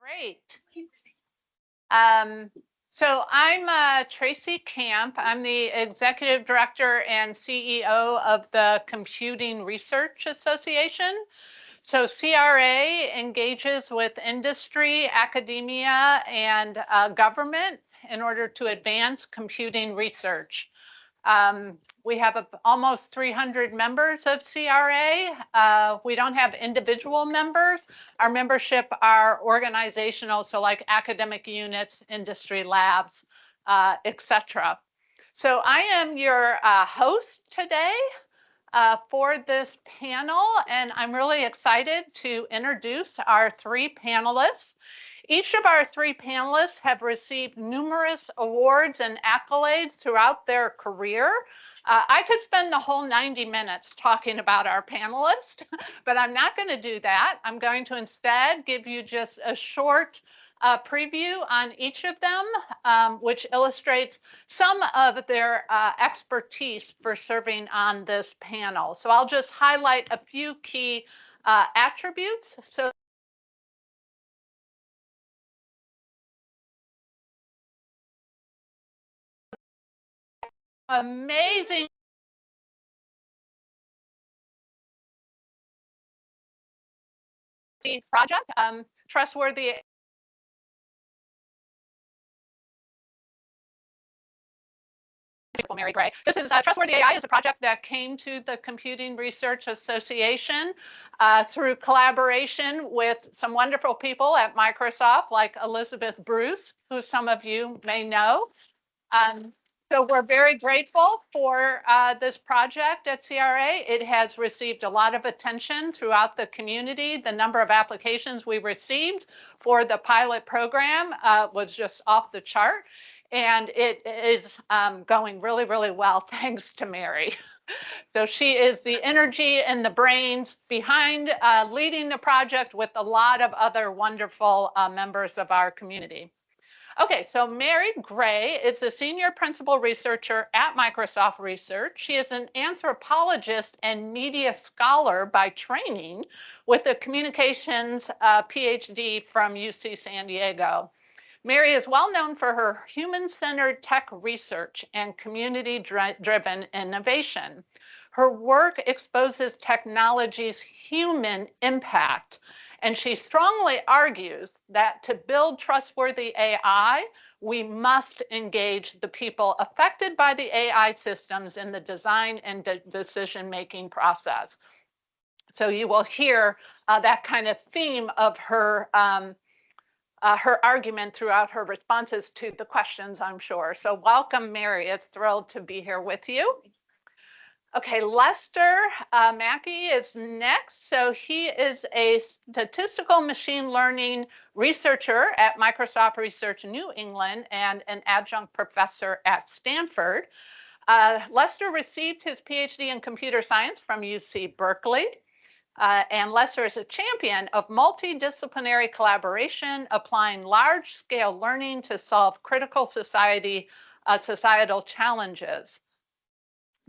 Great. So I'm Tracy Camp. I'm the Executive Director and CEO of the Computing Research Association. So CRA engages with industry, academia, and government in order to advance computing research. We have almost 300 members of CRA. We don't have individual members. Our membership are organizational, so like academic units, industry labs, etc. So I am your host today for this panel, and I'm really excited to introduce our three panelists. Each of our three panelists have received numerous awards and accolades throughout their career. I could spend the whole 90 minutes talking about our panelists, but I'm not going to do that. I'm going to instead give you just a short preview on each of them, which illustrates some of their expertise for serving on this panel. So I'll just highlight a few key attributes. So amazing project, Trustworthy. Mary Gray. This is Trustworthy AI is a project that came to the Computing Research Association through collaboration with some wonderful people at Microsoft, like Elizabeth Bruce, who some of you may know. So we're very grateful for this project at CRA. It has received a lot of attention throughout the community. The number of applications we received for the pilot program was just off the chart. And it is going really, really well, thanks to Mary. So she is the energy and the brains behind leading the project with a lot of other wonderful members of our community. Okay, so Mary Gray is the senior principal researcher at Microsoft Research. She is an anthropologist and media scholar by training with a communications PhD from UC San Diego. Mary is well known for her human-centered tech research and community-driven innovation. Her work exposes technology's human impact, and she strongly argues that to build trustworthy AI, we must engage the people affected by the AI systems in the design and decision-making process. So you will hear that kind of theme of her argument throughout her responses to the questions, I'm sure. So welcome, Mary. It's thrilled to be here with you. Okay, Lester Mackey is next. So he is a statistical machine learning researcher at Microsoft Research New England and an adjunct professor at Stanford. Lester received his PhD in computer science from UC Berkeley. And Lester is a champion of multidisciplinary collaboration, applying large-scale learning to solve critical societal challenges.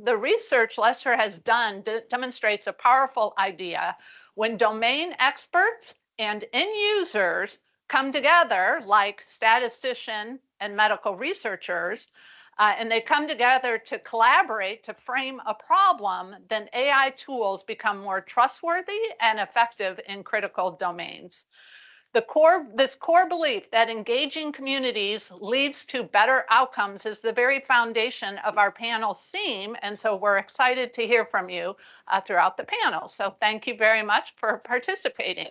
The research Lester has done demonstrates a powerful idea. When domain experts and end users come together, like statisticians and medical researchers, and they come together to collaborate to frame a problem, then AI tools become more trustworthy and effective in critical domains. This core belief that engaging communities leads to better outcomes is the very foundation of our panel's theme, and so we're excited to hear from you throughout the panel. So thank you very much for participating.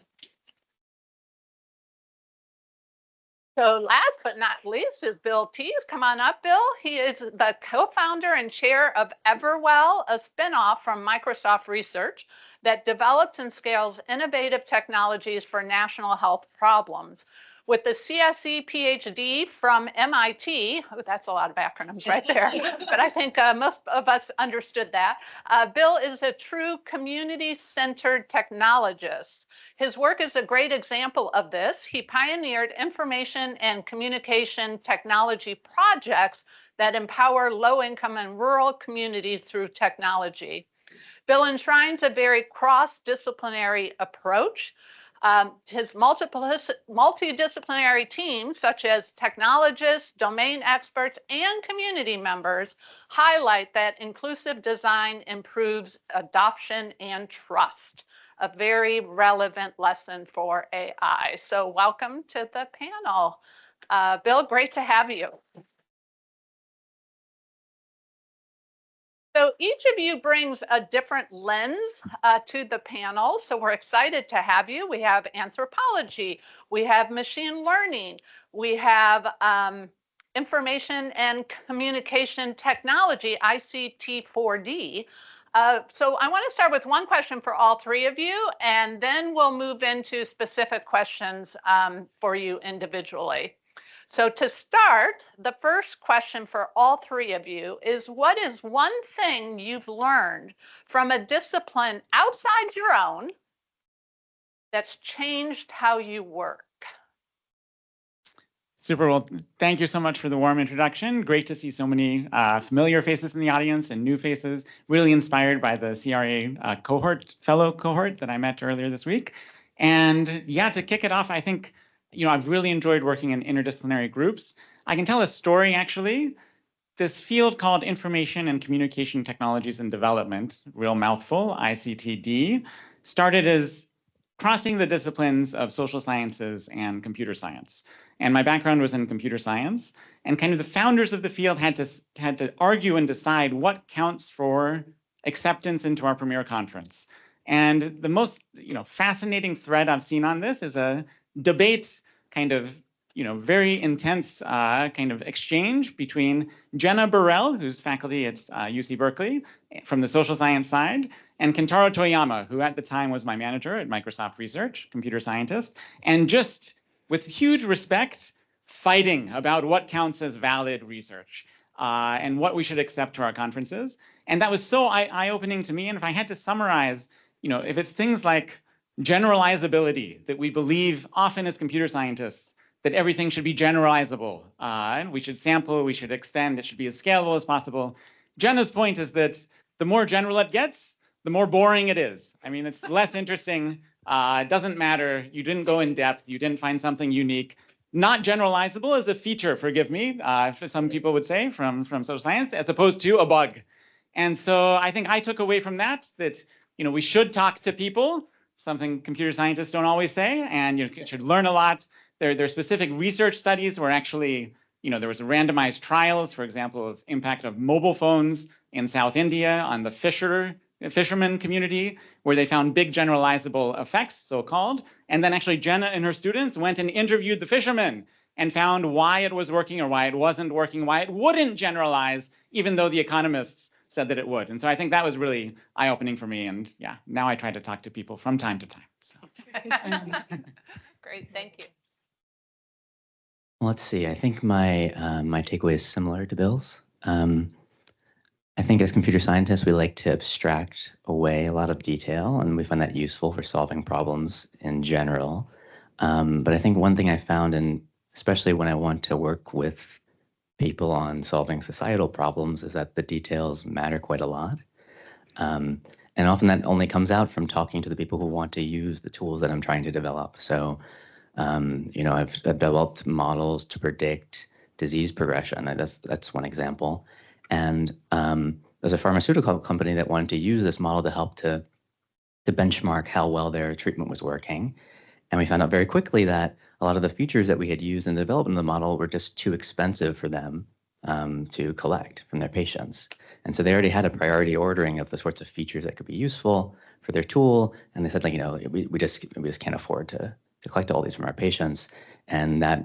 So last but not least is Bill Tees. Come on up, Bill. He is the co-founder and chair of Everwell, a spinoff from Microsoft Research that develops and scales innovative technologies for national health problems. With the CSE PhD from MIT, oh, that's a lot of acronyms right there, but I think most of us understood that. Bill is a true community-centered technologist. His work is a great example of this. He pioneered information and communication technology projects that empower low-income and rural communities through technology. Bill enshrines a very cross-disciplinary approach His multidisciplinary team, such as technologists, domain experts, and community members, highlight that inclusive design improves adoption and trust, a very relevant lesson for AI. So welcome to the panel. Bill, great to have you. So each of you brings a different lens to the panel. So we're excited to have you. We have anthropology, we have machine learning, we have information and communication technology, ICT 4D. So I want to start with one question for all three of you, and then we'll move into specific questions for you individually. So to start, the first question for all three of you is, what is one thing you've learned from a discipline outside your own that's changed how you work? Super. Well, thank you so much for the warm introduction. Great to see so many familiar faces in the audience and new faces, really inspired by the CRA fellow cohort that I met earlier this week. And yeah, to kick it off, I think, I've really enjoyed working in interdisciplinary groups. I can tell a story, actually. This field called Information and Communication Technologies and Development, real mouthful, ICTD, started as crossing the disciplines of social sciences and computer science. And my background was in computer science, and kind of the founders of the field had to argue and decide what counts for acceptance into our premier conference. And the most fascinating thread I've seen on this is a debate, kind of very intense kind of exchange between Jenna Burrell, who's faculty at UC Berkeley from the social science side, and Kentaro Toyama, who at the time was my manager at Microsoft Research, computer scientist, and just with huge respect, fighting about what counts as valid research and what we should accept to our conferences. And that was so eye-opening to me. And if I had to summarize, if it's things like generalizability that we believe often as computer scientists, that everything should be generalizable, and we should sample, we should extend, it should be as scalable as possible. Jenna's point is that the more general it gets, the more boring it is. I mean, it's less interesting. It doesn't matter. You didn't go in depth. You didn't find something unique. Not generalizable is a feature, forgive me, some people would say from social science, as opposed to a bug. And so I think I took away from that we should talk to people, something computer scientists don't always say, and you should learn a lot. There are specific research studies where actually, there was randomized trials, for example, of impact of mobile phones in South India on the fisherman community, where they found big generalizable effects, so-called. And then actually Jenna and her students went and interviewed the fishermen and found why it was working or why it wasn't working, why it wouldn't generalize, even though the economists said that it would. And so I think that was really eye-opening for me. And yeah, now I try to talk to people from time to time. So. Great, thank you. Let's see. I think my takeaway is similar to Bill's. I think as computer scientists, we like to abstract away a lot of detail, and we find that useful for solving problems in general. But I think one thing I found, and especially when I want to work with people on solving societal problems, is that the details matter quite a lot. And often that only comes out from talking to the people who want to use the tools that I'm trying to develop. So, I've developed models to predict disease progression. That's one example. And there's a pharmaceutical company that wanted to use this model to help to benchmark how well their treatment was working. And we found out very quickly that a lot of the features that we had used in the development of the model were just too expensive for them to collect from their patients. And so they already had a priority ordering of the sorts of features that could be useful for their tool. And they said, we just can't afford to collect all these from our patients. And that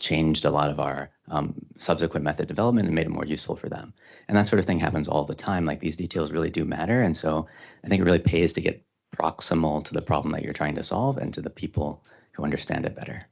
changed a lot of our subsequent method development and made it more useful for them. And that sort of thing happens all the time. Like, these details really do matter. And so I think it really pays to get proximal to the problem that you're trying to solve and to the people who understand it better.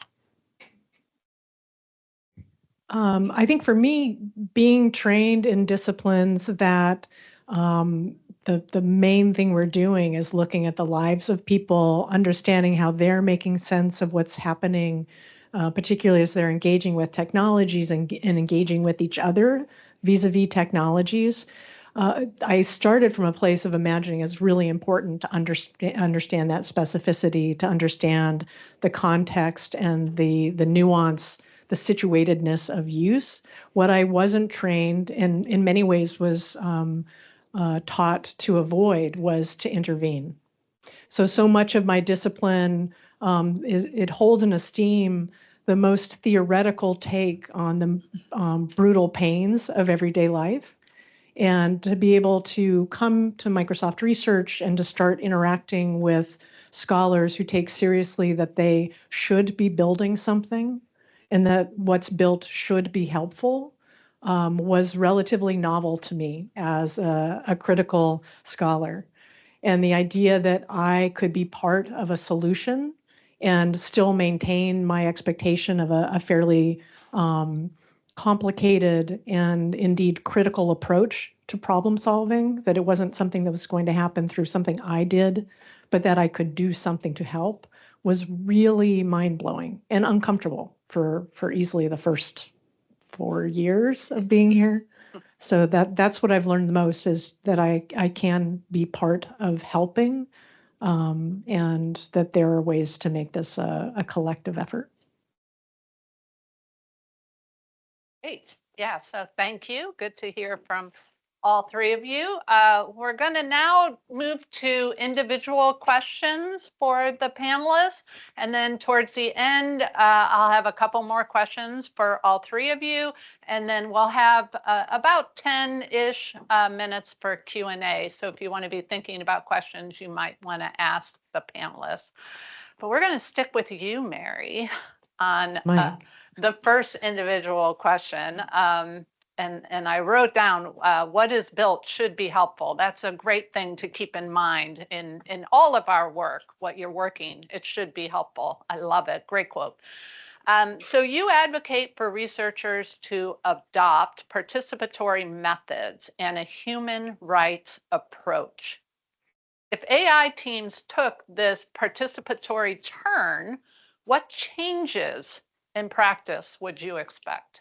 I think for me, being trained in disciplines that the main thing we're doing is looking at the lives of people, understanding how they're making sense of what's happening, particularly as they're engaging with technologies and engaging with each other vis-a-vis technologies. I started from a place of imagining it's really important to understand that specificity, to understand the context and the nuance, the situatedness of use. What I wasn't trained in many ways was taught to avoid was to intervene. So much of my discipline it holds in esteem the most theoretical take on the brutal pains of everyday life. And to be able to come to Microsoft Research and to start interacting with scholars who take seriously that they should be building something and that what's built should be helpful was relatively novel to me as a critical scholar. And the idea that I could be part of a solution and still maintain my expectation of a fairly complicated and indeed critical approach to problem solving, that it wasn't something that was going to happen through something I did, but that I could do something to help, was really mind-blowing and uncomfortable for easily the first 4 years of being here. So that's what I've learned the most, is that I can be part of helping, and that there are ways to make this a collective effort. Great. Yeah, so thank you. Good to hear from all three of you. We're going to now move to individual questions for the panelists. And then towards the end, I'll have a couple more questions for all three of you. And then we'll have about 10-ish minutes for Q&A. So if you want to be thinking about questions, you might want to ask the panelists. But we're going to stick with you, Mary, on the first individual question. And I wrote down what is built should be helpful. That's a great thing to keep in mind in all of our work, what you're working, it should be helpful. I love it. Great quote. So you advocate for researchers to adopt participatory methods and a human rights approach. If AI teams took this participatory turn, what changes in practice would you expect?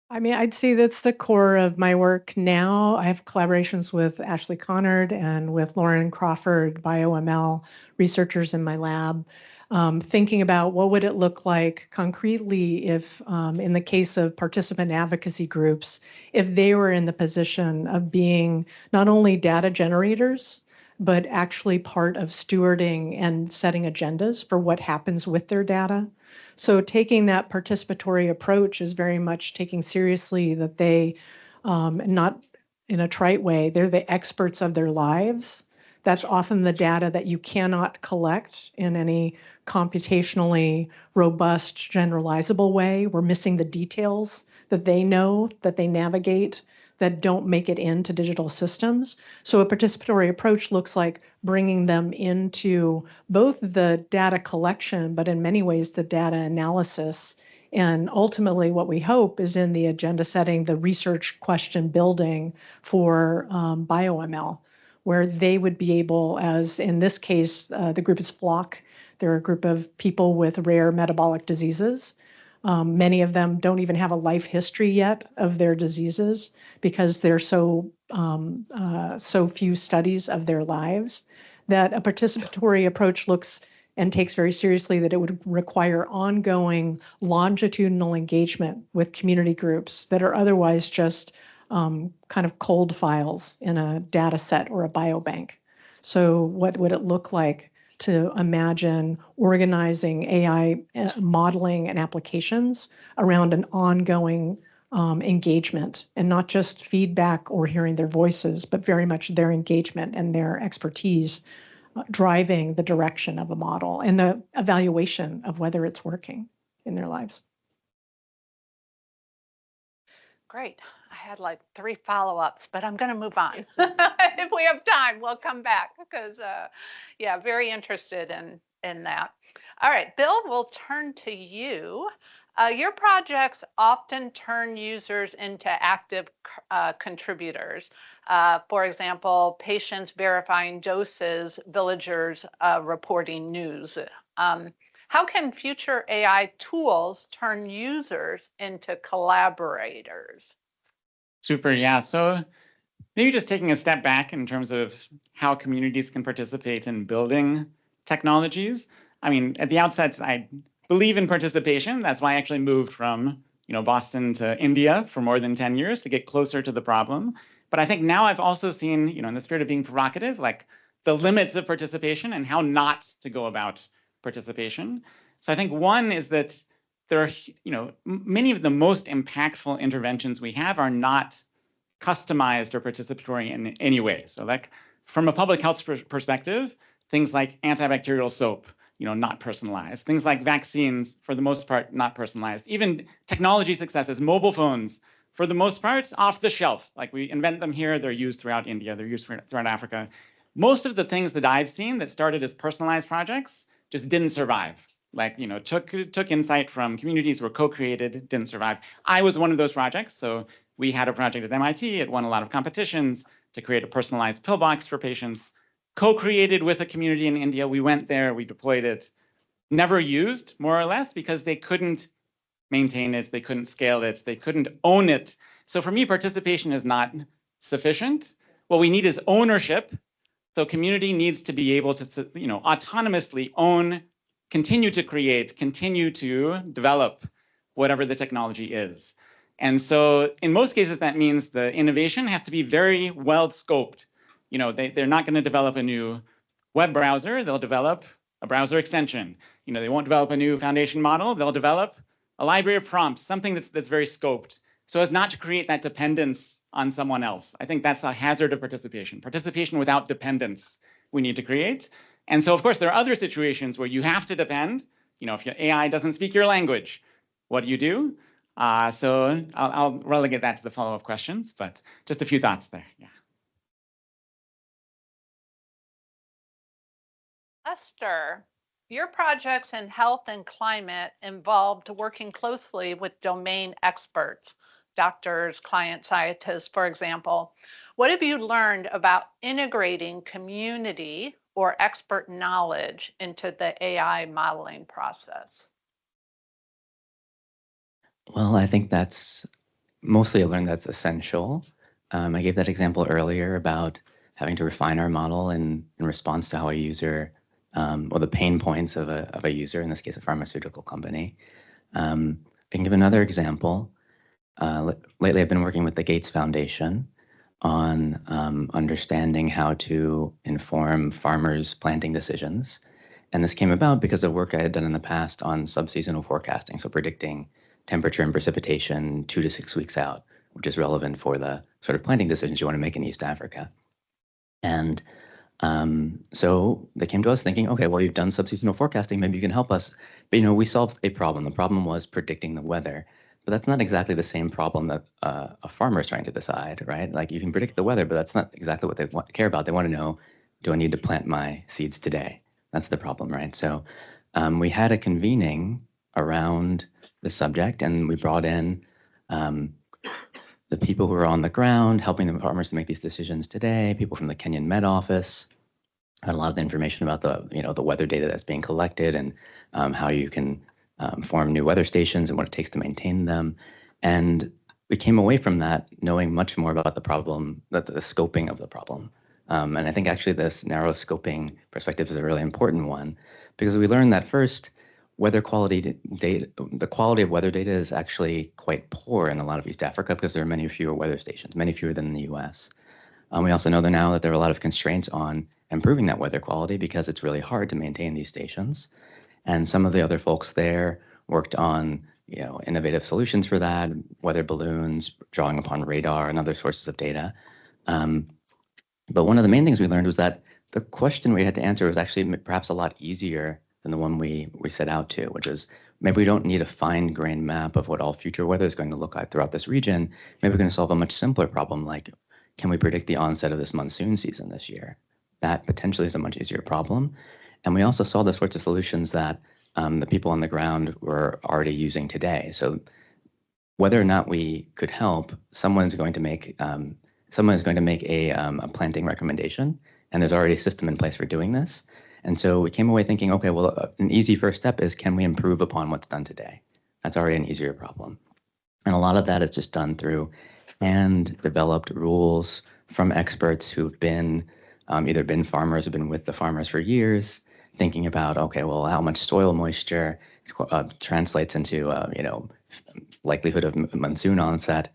I mean, I'd say that's the core of my work now. I have collaborations with Ashley Connard and with Lauren Crawford, BioML researchers in my lab, thinking about what would it look like concretely if, in the case of participant advocacy groups, if they were in the position of being not only data generators, but actually part of stewarding and setting agendas for what happens with their data. So taking that participatory approach is very much taking seriously that they, not in a trite way, they're the experts of their lives. That's often the data that you cannot collect in any computationally robust, generalizable way. We're missing the details that they know, that they navigate, that don't make it into digital systems. So a participatory approach looks like bringing them into both the data collection, but in many ways the data analysis. And ultimately what we hope is in the agenda setting, the research question building for BioML, where they would be able, as in this case, the group is Flock. They're a group of people with rare metabolic diseases. Many of them don't even have a life history yet of their diseases because there's so few studies of their lives, that a participatory approach looks and takes very seriously that it would require ongoing longitudinal engagement with community groups that are otherwise just kind of cold files in a data set or a biobank. So what would it look like to imagine organizing AI modeling and applications around an ongoing engagement, and not just feedback or hearing their voices, but very much their engagement and their expertise driving the direction of a model and the evaluation of whether it's working in their lives. Great. I had like 3 follow-ups, but I'm going to move on. If we have time, we'll come back because, yeah, very interested in that. All right, Bill, we'll turn to you. Your projects often turn users into active contributors. For example, patients verifying doses, villagers reporting news. How can future AI tools turn users into collaborators? Super, yeah. So Maybe just taking a step back in terms of how communities can participate in building technologies. I mean, at the outset, I believe in participation. That's why I actually moved from Boston to India for more than 10 years to get closer to the problem. But I think now I've also seen, in the spirit of being provocative, like the limits of participation and how not to go about participation. So I think one is that there are, many of the most impactful interventions we have are not customized or participatory in any way. So like from a public health perspective, things like antibacterial soap, not personalized. Things like vaccines, for the most part, not personalized. Even technology successes, mobile phones, for the most part, off the shelf. Like we invent them here, they're used throughout India, they're used throughout Africa. Most of the things that I've seen that started as personalized projects just didn't survive. Like, took insight from communities, were co-created, didn't survive. I was one of those projects. So we had a project at MIT, it won a lot of competitions to create a personalized pillbox for patients. Co-created with a community in India. We went there, we deployed it, never used, more or less, because they couldn't maintain it, they couldn't scale it, they couldn't own it. So for me, participation is not sufficient. What we need is ownership. So community needs to be able to, autonomously own, continue to create, continue to develop whatever the technology is. And so in most cases, that means the innovation has to be very well scoped. They're not going to develop a new web browser, they'll develop a browser extension. They won't develop a new foundation model, they'll develop a library of prompts, something that's very scoped, so as not to create that dependence on someone else. I think that's a hazard of participation. Participation without dependence we need to create. And so, of course, there are other situations where you have to depend. If your AI doesn't speak your language, what do you do? So I'll relegate that to the follow-up questions, but just a few thoughts there. Yeah. Esther, your projects in health and climate involved working closely with domain experts, doctors, client scientists, for example. What have you learned about integrating community or expert knowledge into the AI modeling process? Well, I think that's mostly I learned that's essential. I gave that example earlier about having to refine our model in response to how a user, or the pain points of a user, in this case, a pharmaceutical company. I can give another example. Lately, I've been working with the Gates Foundation on understanding how to inform farmers' planting decisions. And this came about because of work I had done in the past on subseasonal forecasting, so predicting temperature and precipitation 2 to 6 weeks out, which is relevant for the sort of planting decisions you want to make in East Africa. And so they came to us thinking, okay, well, you've done subseasonal forecasting, maybe you can help us. But we solved a problem. The problem was predicting the weather. But that's not exactly the same problem that a farmer is trying to decide, right? Like you can predict the weather, but that's not exactly what they care about. They want to know, do I need to plant my seeds today? That's the problem, right? So we had a convening around the subject, and we brought in the people who are on the ground, helping the farmers to make these decisions today, people from the Kenyan Met Office, had a lot of the information about the weather data that's being collected and how you can form new weather stations and what it takes to maintain them. And we came away from that knowing much more about the problem, the scoping of the problem. And I think actually this narrow scoping perspective is a really important one, because we learned that first, weather quality data, the quality of weather data is actually quite poor in a lot of East Africa because there are many fewer weather stations, many fewer than in the US. We also know that now that there are a lot of constraints on improving that weather quality because it's really hard to maintain these stations. And some of the other folks there worked on innovative solutions for that, weather balloons, drawing upon radar and other sources of data. But one of the main things we learned was that the question we had to answer was actually perhaps a lot easier than the one we set out to, which is maybe we don't need a fine-grained map of what all future weather is going to look like throughout this region. Maybe we're going to solve a much simpler problem, like can we predict the onset of this monsoon season this year? That potentially is a much easier problem. And we also saw the sorts of solutions that the people on the ground were already using today. So whether or not we could help, someone's going to make a planting recommendation, and there's already a system in place for doing this. And so we came away thinking, okay, well, an easy first step is, can we improve upon what's done today? That's already an easier problem. And a lot of that is just done through hand-developed rules, from experts who've been either been farmers or been with the farmers for years, thinking about, okay, well, how much soil moisture translates into, likelihood of monsoon onset.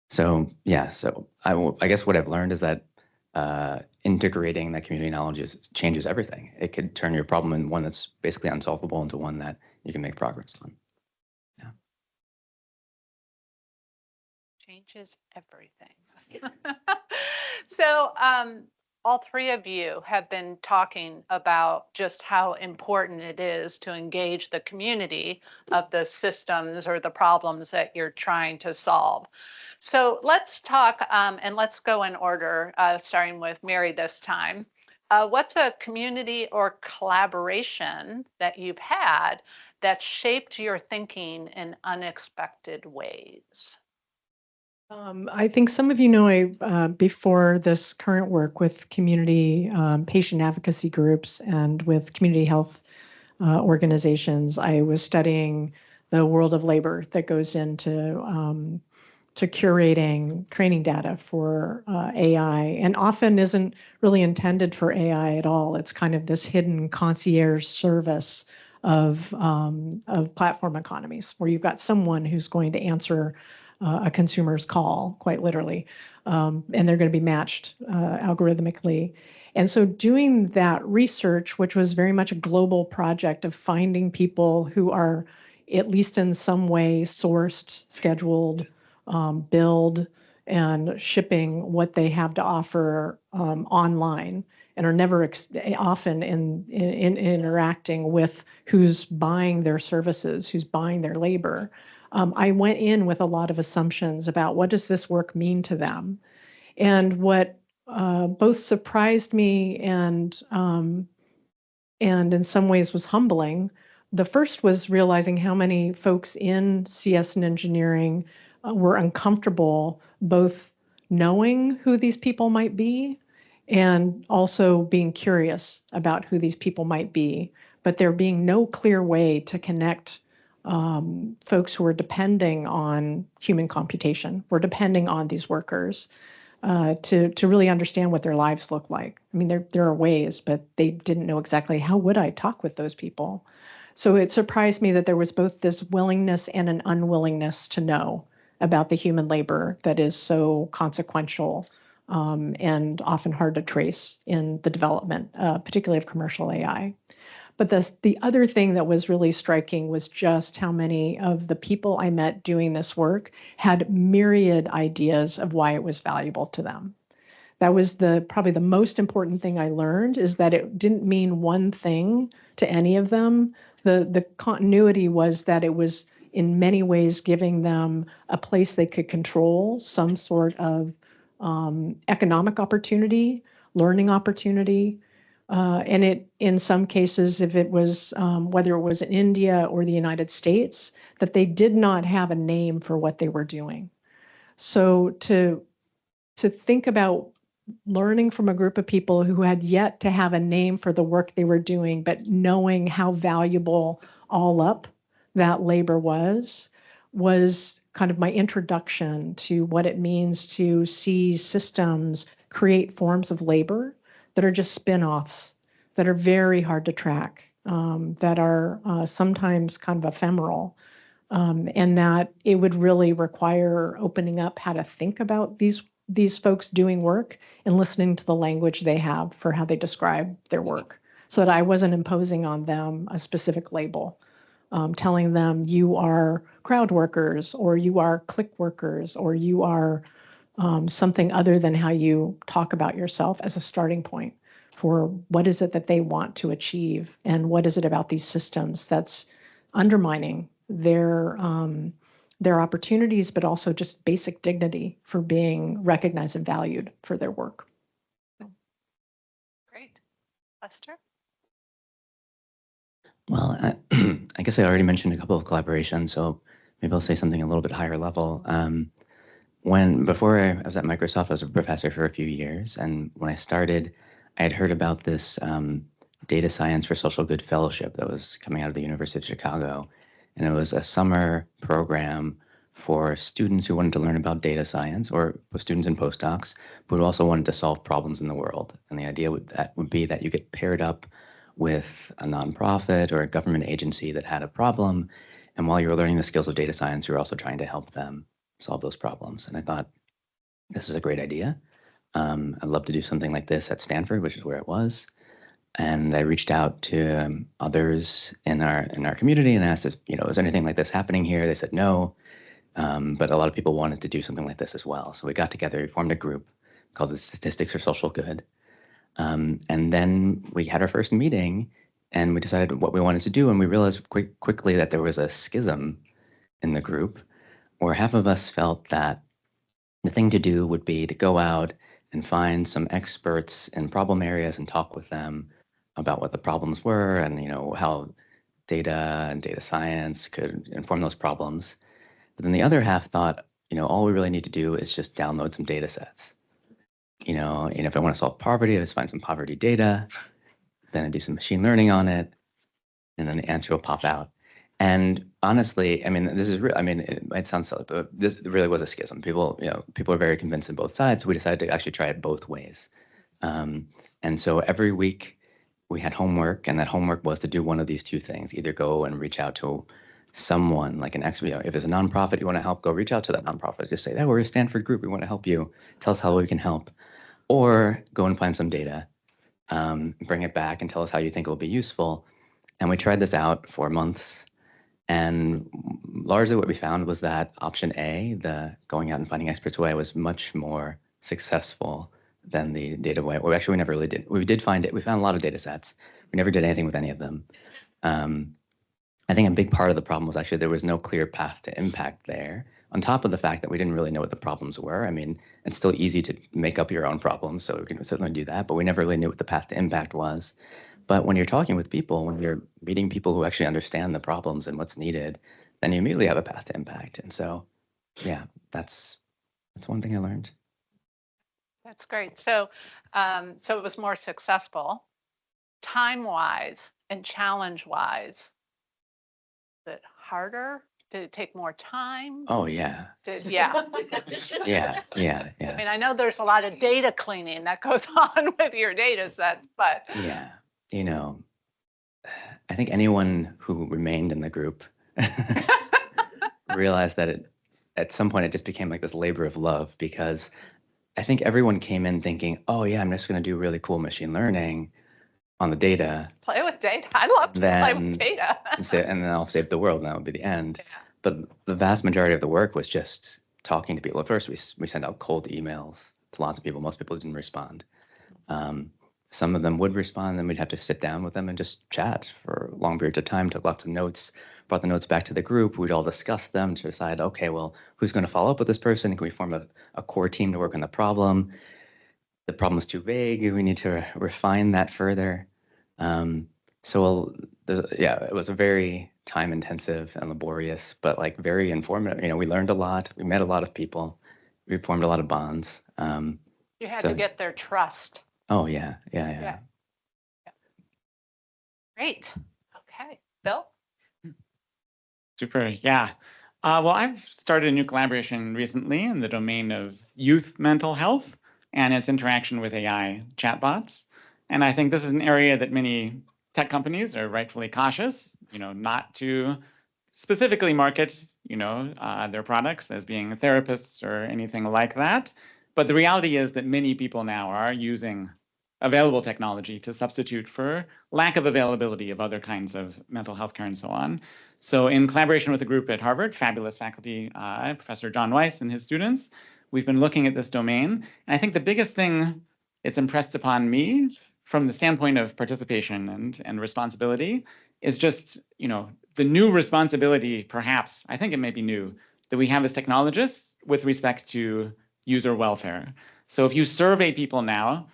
So yeah, so I guess what I've learned is that integrating that community knowledge changes everything. It could turn your problem in one that's basically unsolvable into one that you can make progress on. Yeah. Changes everything. So all three of you have been talking about just how important it is to engage the community of the systems or the problems that you're trying to solve. So let's talk and let's go in order, starting with Mary this time. What's a community or collaboration that you've had that shaped your thinking in unexpected ways? I think some of you know before this current work with community patient advocacy groups and with community health organizations, I was studying the world of labor that goes into to curating training data for AI, and often isn't really intended for AI at all. It's kind of this hidden concierge service of platform economies, where you've got someone who's going to answer a consumer's call, quite literally, and they're going to be matched algorithmically. And so doing that research, which was very much a global project of finding people who are at least in some way sourced, scheduled, billed, and shipping what they have to offer online, and are never often in interacting with who's buying their services, who's buying their labor. I went in with a lot of assumptions about what does this work mean to them. And what both surprised me and in some ways was humbling. The first was realizing how many folks in CS and engineering were uncomfortable both knowing who these people might be and also being curious about who these people might be, but there being no clear way to connect folks who are depending on human computation, were depending on these workers to really understand what their lives look like. I mean, there are ways, but they didn't know exactly how would I talk with those people. So it surprised me that there was both this willingness and an unwillingness to know about the human labor that is so consequential and often hard to trace in the development, particularly of commercial AI. But the other thing that was really striking was just how many of the people I met doing this work had myriad ideas of why it was valuable to them. That was probably the most important thing I learned, is that it didn't mean one thing to any of them. The continuity was that it was in many ways giving them a place they could control, some sort of economic opportunity, learning opportunity. And it, in some cases, if it was, whether it was in India or the United States, that they did not have a name for what they were doing. So to think about learning from a group of people who had yet to have a name for the work they were doing, but knowing how valuable all up that labor was kind of my introduction to what it means to see systems create forms of labor that are just spin-offs, that are very hard to track, that are sometimes kind of ephemeral, and that it would really require opening up how to think about these folks doing work and listening to the language they have for how they describe their work, so that I wasn't imposing on them a specific label, telling them you are crowd workers, or you are click workers, or you are something other than how you talk about yourself as a starting point for what is it that they want to achieve, and what is it about these systems that's undermining their opportunities, but also just basic dignity for being recognized and valued for their work. Great. Lester? Well, I guess I already mentioned a couple of collaborations, so maybe I'll say something a little bit higher level. Before I was at Microsoft, I was a professor for a few years, and when I started, I had heard about this data science for social good fellowship that was coming out of the University of Chicago, and it was a summer program for students who wanted to learn about data science, or students and postdocs, but who also wanted to solve problems in the world. And the idea would be that you get paired up with a nonprofit or a government agency that had a problem. And while you were learning the skills of data science, you were also trying to help them solve those problems. And I thought, this is a great idea. I'd love to do something like this at Stanford, which is where it was. And I reached out to others in our community and asked, is there anything like this happening here? They said no, but a lot of people wanted to do something like this as well. So we got together, we formed a group called the Statistics for Social Good. And then we had our first meeting and we decided what we wanted to do. And we realized quickly that there was a schism in the group where half of us felt that the thing to do would be to go out and find some experts in problem areas and talk with them about what the problems were and how data and data science could inform those problems. But then the other half thought, all we really need to do is just download some data sets. And if I want to solve poverty, I just find some poverty data, then I do some machine learning on it, and then the answer will pop out. And honestly, this is real. It might sound silly, but this really was a schism. People are very convinced on both sides. So we decided to actually try it both ways. And so every week we had homework, and that homework was to do one of these two things: either go and reach out to someone like an expert. If there's a nonprofit you want to help, go reach out to that nonprofit. Just say, "Oh, we're a Stanford group. We want to help you. Tell us how we can help." Or go and find some data, bring it back, and tell us how you think it will be useful. And we tried this out for months. And largely what we found was that option A, the going out and finding experts way, was much more successful than the data way. Or actually, we never really did. We did find it. We found a lot of data sets. We never did anything with any of them. I think a big part of the problem was actually there was no clear path to impact there. On top of the fact that we didn't really know what the problems were. It's still easy to make up your own problems, so we can certainly do that, but we never really knew what the path to impact was. But when you're talking with people, when you're meeting people who actually understand the problems and what's needed, then you immediately have a path to impact. And so, yeah, that's one thing I learned. That's great. So it was more successful. Time-wise and challenge-wise, is it harder? Did it take more time? Oh, yeah. Yeah. Yeah. I know there's a lot of data cleaning that goes on with your data sets, but. Yeah. I think anyone who remained in the group realized that at some point it just became like this labor of love, because I think everyone came in thinking, oh yeah, I'm just going to do really cool machine learning on the data. Play with data. I love to play with data. And then I'll save the world, and that would be the end. Yeah. But the vast majority of the work was just talking to people. At first, we sent out cold emails to lots of people. Most people didn't respond. Some of them would respond, then we'd have to sit down with them and just chat for long periods of time, took lots of notes, brought the notes back to the group. We'd all discuss them to decide, okay, well, who's going to follow up with this person? Can we form a core team to work on the problem? The problem is too vague. We need to refine that further. It was a very time intensive and laborious, but like very informative. We learned a lot. We met a lot of people. We formed a lot of bonds. You had to get their trust. Oh, yeah. Great. Okay. Bill? Super. Yeah. Well, I've started a new collaboration recently in the domain of youth mental health and its interaction with AI chatbots. And I think this is an area that many tech companies are rightfully cautious, not to specifically market, their products as being therapists or anything like that. But the reality is that many people now are using available technology to substitute for lack of availability of other kinds of mental health care and so on. So in collaboration with a group at Harvard, fabulous faculty, Professor John Weiss and his students, we've been looking at this domain. And I think the biggest thing it's impressed upon me from the standpoint of participation and responsibility is just, the new responsibility, perhaps, I think it may be new, that we have as technologists with respect to user welfare. So if you survey people now,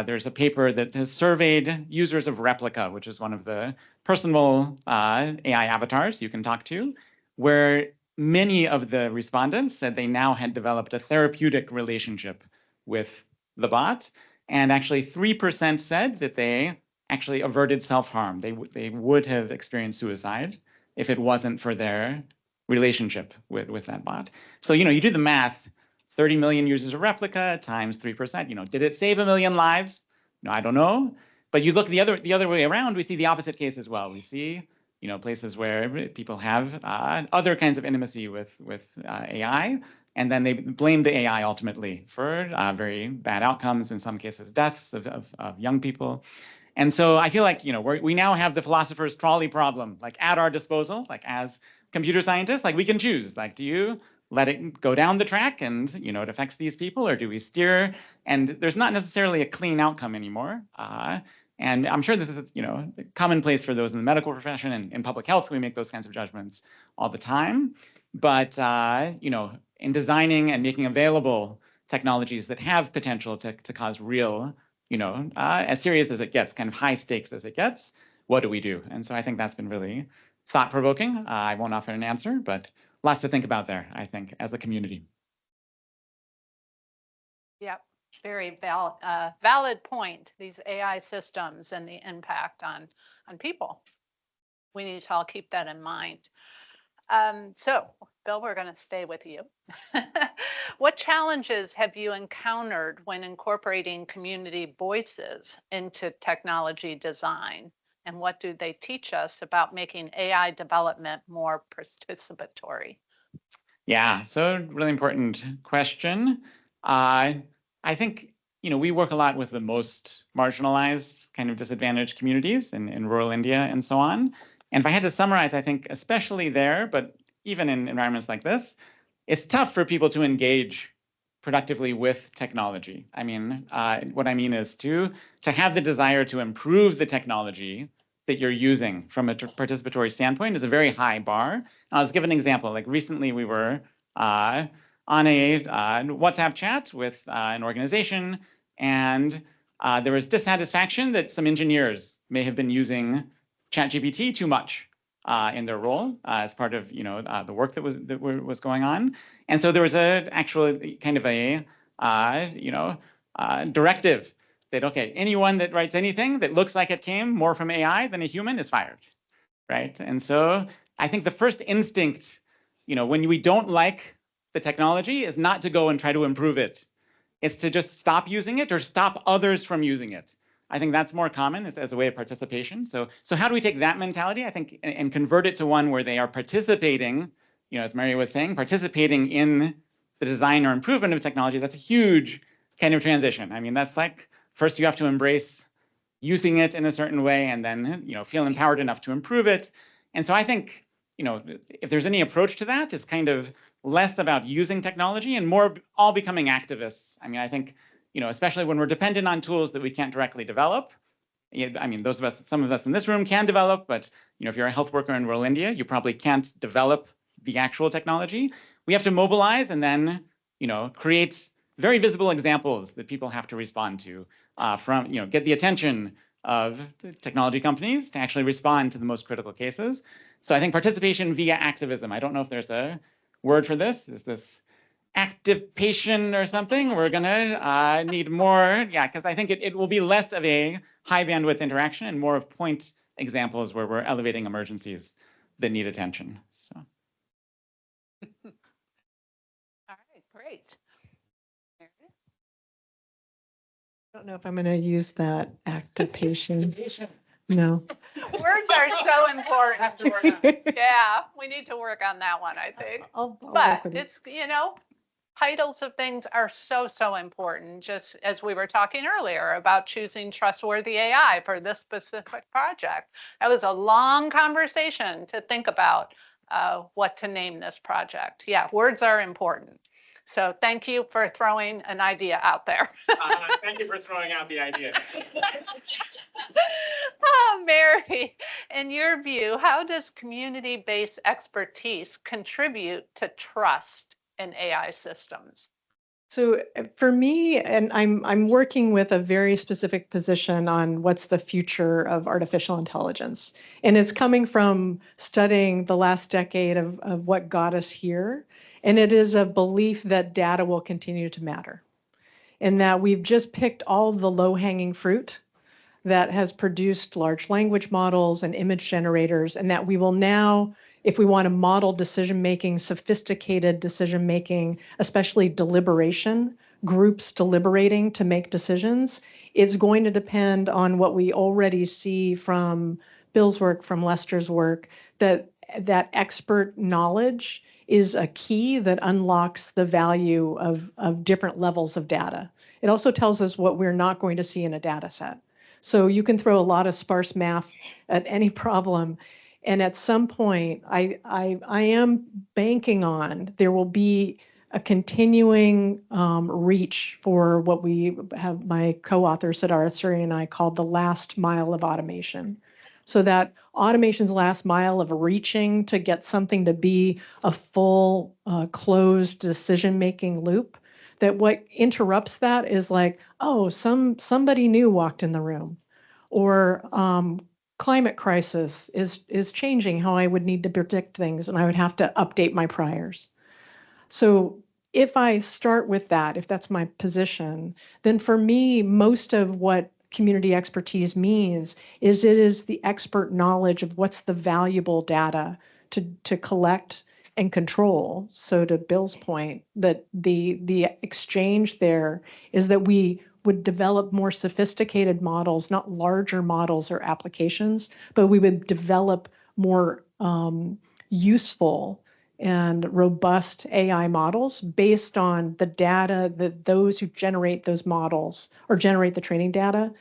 there's a paper that has surveyed users of Replica, which is one of the personal AI avatars you can talk to, where many of the respondents said they now had developed a therapeutic relationship with the bot. And actually 3% said that they actually averted self-harm. They would have experienced suicide if it wasn't for their relationship with that bot. So, you do the math, 30 million users of Replica times 3%, did it save 1 million lives? No, I don't know. But you look the other way around, we see the opposite case as well. We see, places where people have other kinds of intimacy with AI, and then they blame the AI ultimately for very bad outcomes, in some cases deaths of young people. And so I feel like, we now have the philosopher's trolley problem, like at our disposal, like as computer scientists, like we can choose, like, do you let it go down the track and, it affects these people, or do we steer? And there's not necessarily a clean outcome anymore. And I'm sure this is, commonplace for those in the medical profession and in public health. We make those kinds of judgments all the time. But, in designing and making available technologies that have potential to cause real, as serious as it gets, kind of high stakes as it gets, what do we do? And so I think that's been really thought-provoking. I won't offer an answer, but lots to think about there, I think, as a community. Yep, very valid point, these AI systems and the impact on people. We need to all keep that in mind. So, Bill, we're going to stay with you. What challenges have you encountered when incorporating community voices into technology design? And what do they teach us about making AI development more participatory? Yeah, so really important question. I think, we work a lot with the most marginalized, kind of disadvantaged communities in rural India and so on. And if I had to summarize, I think especially there, but even in environments like this, it's tough for people to engage productively with technology. I mean, what I mean is to have the desire to improve the technology that you're using from a participatory standpoint is a very high bar. I'll just give an example. Like recently we were on a WhatsApp chat with an organization, and there was dissatisfaction that some engineers may have been using ChatGPT too much in their role as part of the work that was going on. And so there was actually kind of a directive that, okay, anyone that writes anything that looks like it came more from AI than a human is fired, right? And so I think the first instinct, when we don't like the technology, is not to go and try to improve it. It's to just stop using it or stop others from using it. I think that's more common as a way of participation. So how do we take that mentality, I think, and convert it to one where they are participating, as Mary was saying, participating in the design or improvement of technology? That's a huge kind of transition. I mean, that's like, first you have to embrace using it in a certain way and then, feel empowered enough to improve it. And so I think, if there's any approach to that, it's kind of less about using technology and more all becoming activists. I mean, I think, especially when we're dependent on tools that we can't directly develop. I mean, some of us in this room can develop, but if you're a health worker in rural India, you probably can't develop the actual technology. We have to mobilize and then, create very visible examples that people have to respond to get the attention of technology companies to actually respond to the most critical cases. So I think participation via activism. I don't know if there's a word for this. Is this activation or something? We're gonna need more, because I think it will be less of a high bandwidth interaction and more of point examples where we're elevating emergencies that need attention. So. All right, great. I don't know if I'm going to use that activation. No. Words are so important. Yeah, we need to work on that one, I think. I'll but it's, titles of things are so important, just as we were talking earlier about choosing Trustworthy AI for this specific project. That was a long conversation to think about what to name this project. Yeah, words are important. So thank you for throwing an idea out there. Thank you for throwing out the idea. Mary, in your view, how does community-based expertise contribute to trust in AI systems? So for me, and I'm working with a very specific position on what's the future of artificial intelligence. And it's coming from studying the last decade of what got us here. And it is a belief that data will continue to matter, and that we've just picked all the low-hanging fruit that has produced large language models and image generators, and that we will now if we want to model decision making, sophisticated decision making, especially deliberation, groups deliberating to make decisions, it's going to depend on what we already see from Bill's work, from Lester's work, that expert knowledge is a key that unlocks the value of different levels of data. It also tells us what we're not going to see in a data set. So you can throw a lot of sparse math at any problem. And at some point, I am banking on there will be a continuing reach for what we have my co-authors at RSRA and I called the last mile of automation. So that automation's last mile of reaching to get something to be a full closed decision-making loop, that what interrupts that is like, oh, somebody new walked in the room, or climate crisis is changing how I would need to predict things, and I would have to update my priors. So if I start with that, if that's my position, then for me, most of what community expertise means is it is the expert knowledge of what's the valuable data to collect and control. So to Bill's point, that the exchange there is that we would develop more sophisticated models, not larger models or applications, but we would develop more useful and robust AI models based on the data that those who generate those models or generate the training data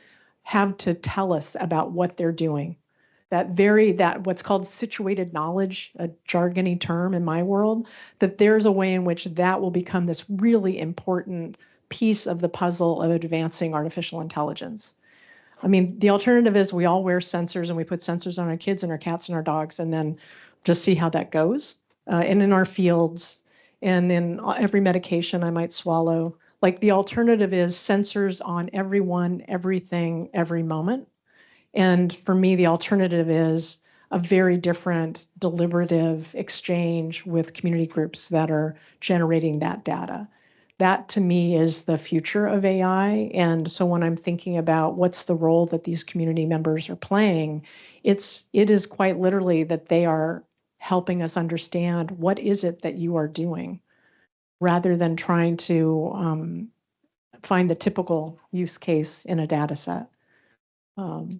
have to tell us about what they're doing. That what's called situated knowledge, a jargony term in my world, that there's a way in which that will become this really important piece of the puzzle of advancing artificial intelligence. I mean, the alternative is we all wear sensors and we put sensors on our kids and our cats and our dogs and then just see how that goes. And in our fields and in every medication I might swallow. Like the alternative is sensors on everyone, everything, every moment. And for me, the alternative is a very different deliberative exchange with community groups that are generating that data. That to me is the future of AI. And so when I'm thinking about what's the role that these community members are playing, it is quite literally that they are helping us understand what is it that you are doing, rather than trying to find the typical use case in a data set.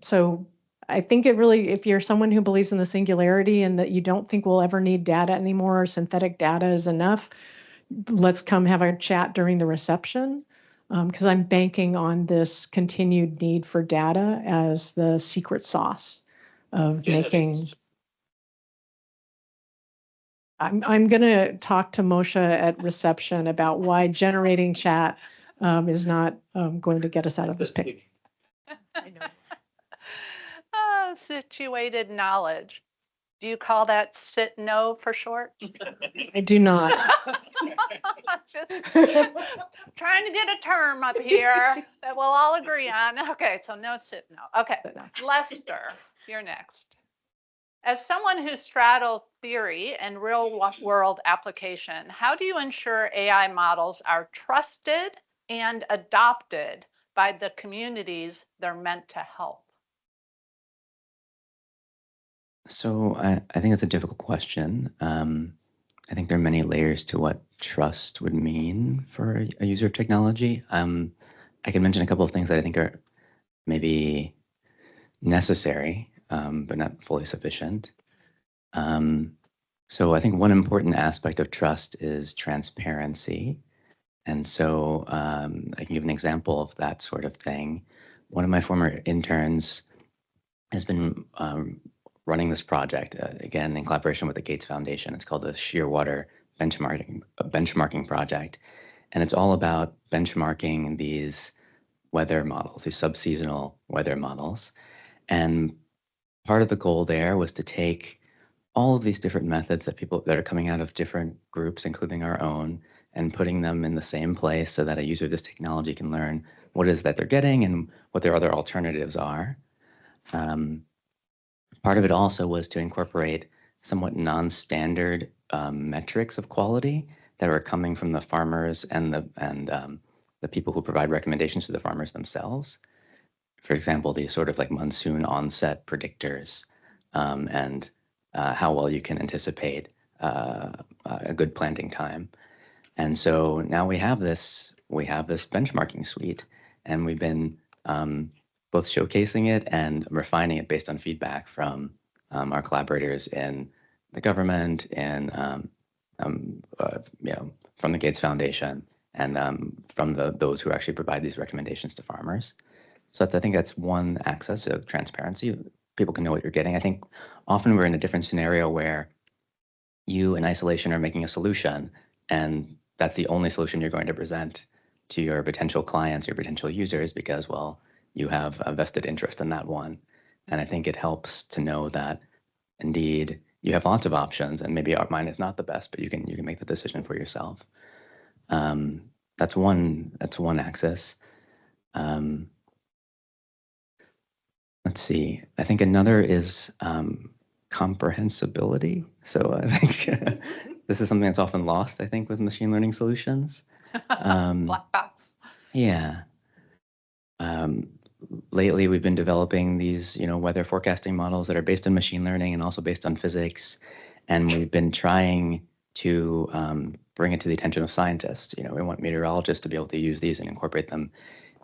So I think it really, if you're someone who believes in the singularity and that you don't think we'll ever need data anymore, or synthetic data is enough, let's come have a chat during the reception, because I'm banking on this continued need for data as the secret sauce of making. I'm going to talk to Moshe at reception about why generating chat is not going to get us out of this pit. I know. Situated knowledge. Do you call that SIT-NO for short? I do not. Just trying to get a term up here that we'll all agree on. Okay, so no SIT-NO. Okay, Lester, you're next. As someone who straddles theory and real-world application, how do you ensure AI models are trusted and adopted by the communities they're meant to help? So I think it's a difficult question. I think there are many layers to what trust would mean for a user of technology. I can mention a couple of things that I think are maybe necessary, but not fully sufficient. So I think one important aspect of trust is transparency. And so I can give an example of that sort of thing. One of my former interns has been running this project, again, in collaboration with the Gates Foundation. It's called the Shearwater benchmarking project. And it's all about benchmarking these weather models, these subseasonal weather models. And part of the goal there was to take all of these different methods that are coming out of different groups, including our own, and putting them in the same place so that a user of this technology can learn what it is that they're getting and what their other alternatives are. Part of it also was to incorporate somewhat non-standard metrics of quality that are coming from the farmers and the people who provide recommendations to the farmers themselves. For example, these sort of like monsoon onset predictors and how well you can anticipate a good planting time. And so now we have this benchmarking suite, and we've been both showcasing it and refining it based on feedback from our collaborators in the government and from the Gates Foundation and from those who actually provide these recommendations to farmers. So I think that's one access of transparency. People can know what you're getting. I think often we're in a different scenario where you in isolation are making a solution, and that's the only solution you're going to present to your potential clients, your potential users, because, well, you have a vested interest in that one. And I think it helps to know that indeed you have lots of options, and maybe mine is not the best, but you can make the decision for yourself. That's one axis. Let's see. I think another is comprehensibility. So I think this is something that's often lost, I think, with machine learning solutions. Black box. Yeah. Lately, we've been developing these, weather forecasting models that are based on machine learning and also based on physics. And we've been trying to bring it to the attention of scientists. We want meteorologists to be able to use these and incorporate them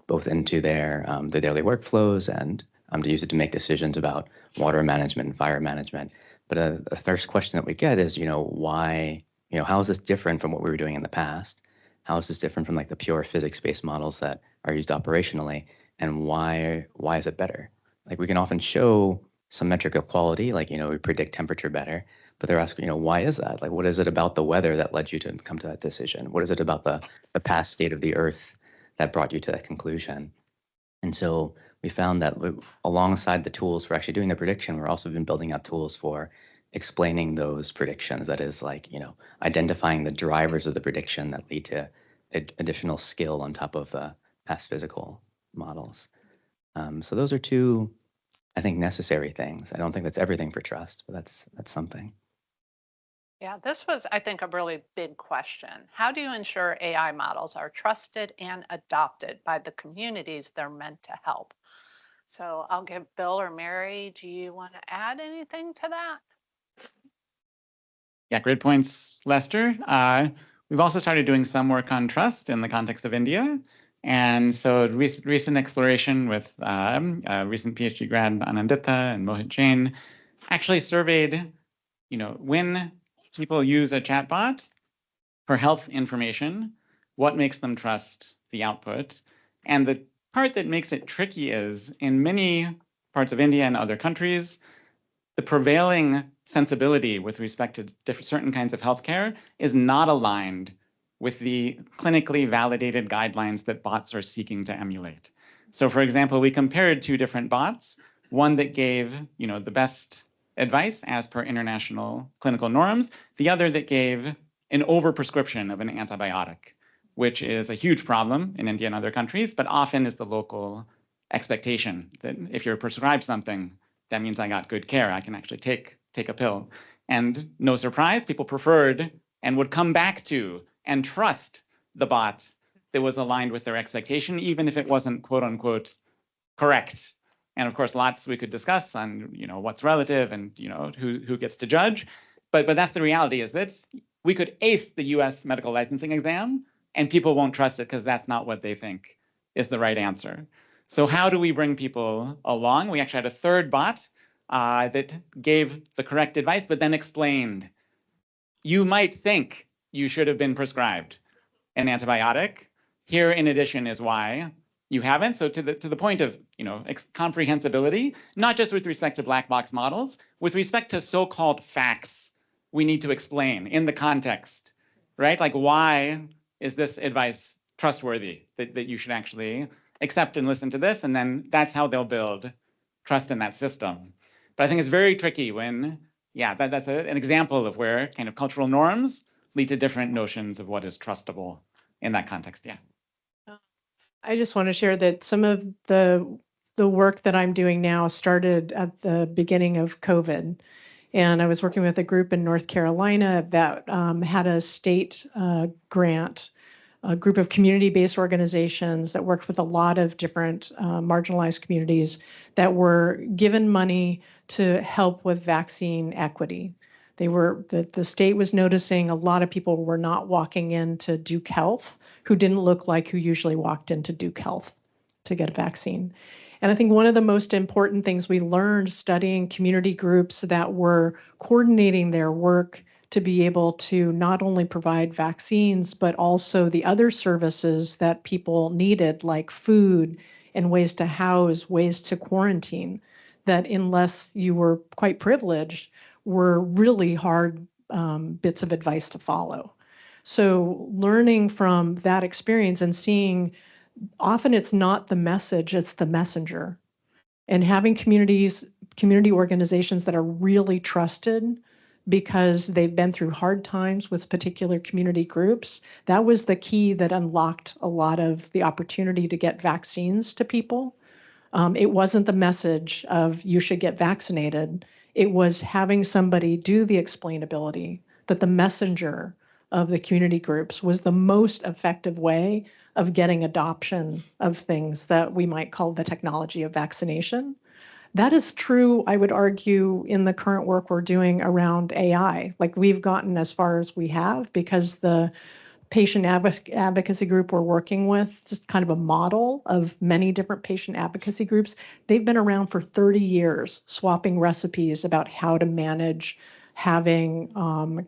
both into their daily workflows and to use it to make decisions about water management and fire management. But a first question that we get is, why, how is this different from what we were doing in the past? How is this different from like the pure physics-based models that are used operationally? And why is it better? Like we can often show some metric of quality, like, we predict temperature better, but they're asking, why is that? Like, what is it about the weather that led you to come to that decision? What is it about the past state of the earth that brought you to that conclusion? And so we found that alongside the tools for actually doing the prediction, we're also been building out tools for explaining those predictions. That is like, identifying the drivers of the prediction that lead to additional skill on top of the past physical models. So those are two, I think, necessary things. I don't think that's everything for trust, but that's something. Yeah, this was, I think, a really big question. How do you ensure AI models are trusted and adopted by the communities they're meant to help? So I'll give Bill or Mary, do you want to add anything to that? Yeah, great points, Lester. We've also started doing some work on trust in the context of India. And so recent exploration with a recent PhD grad, Anandita and Mohit Jain, actually surveyed, when people use a chatbot for health information, what makes them trust the output? And the part that makes it tricky is in many parts of India and other countries, the prevailing sensibility with respect to certain kinds of healthcare is not aligned with the clinically validated guidelines that bots are seeking to emulate. So for example, we compared two different bots, one that gave, the best advice as per international clinical norms, the other that gave an overprescription of an antibiotic, which is a huge problem in India and other countries, but often is the local expectation that if you're prescribed something, that means I got good care. I can actually take a pill. And no surprise, people preferred and would come back to and trust the bot that was aligned with their expectation, even if it wasn't quote unquote correct. And of course, lots we could discuss on what's relative and who gets to judge. But that's the reality, is that we could ace the US medical licensing exam and people won't trust it because that's not what they think is the right answer. So how do we bring people along? We actually had a third bot that gave the correct advice, but then explained, you might think you should have been prescribed an antibiotic. Here, in addition, is why you haven't. So to the point of comprehensibility, not just with respect to black box models, with respect to so-called facts, we need to explain in the context, right? Like, why is this advice trustworthy that you should actually accept and listen to this? And then that's how they'll build trust in that system. But I think it's very tricky when, that's an example of where kind of cultural norms lead to different notions of what is trustable in that context. Yeah. I just want to share that some of the work that I'm doing now started at the beginning of COVID. And I was working with a group in North Carolina that had a state grant a group of community-based organizations that worked with a lot of different marginalized communities that were given money to help with vaccine equity. The state was noticing a lot of people were not walking into Duke Health who didn't look like who usually walked into Duke Health to get a vaccine. And I think one of the most important things we learned studying community groups that were coordinating their work to be able to not only provide vaccines, but also the other services that people needed, like food and ways to house, ways to quarantine, that unless you were quite privileged, were really hard bits of advice to follow. So learning from that experience and seeing often it's not the message, it's the messenger. And having community organizations that are really trusted because they've been through hard times with particular community groups, that was the key that unlocked a lot of the opportunity to get vaccines to people. It wasn't the message of you should get vaccinated. It was having somebody do the explainability, that the messenger of the community groups was the most effective way of getting adoption of things that we might call the technology of vaccination. That is true, I would argue, in the current work we're doing around AI. Like we've gotten as far as we have because the patient advocacy group we're working with, just kind of a model of many different patient advocacy groups. They've been around for 30 years, swapping recipes about how to manage having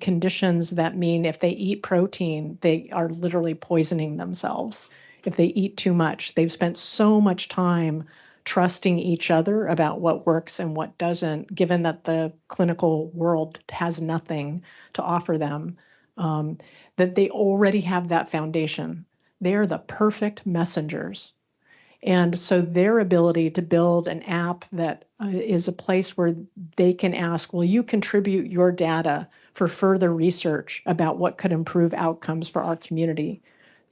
conditions that mean if they eat protein, they are literally poisoning themselves. If they eat too much, they've spent so much time trusting each other about what works and what doesn't, given that the clinical world has nothing to offer them, that they already have that foundation. They are the perfect messengers. And so their ability to build an app that is a place where they can ask, will you contribute your data for further research about what could improve outcomes for our community?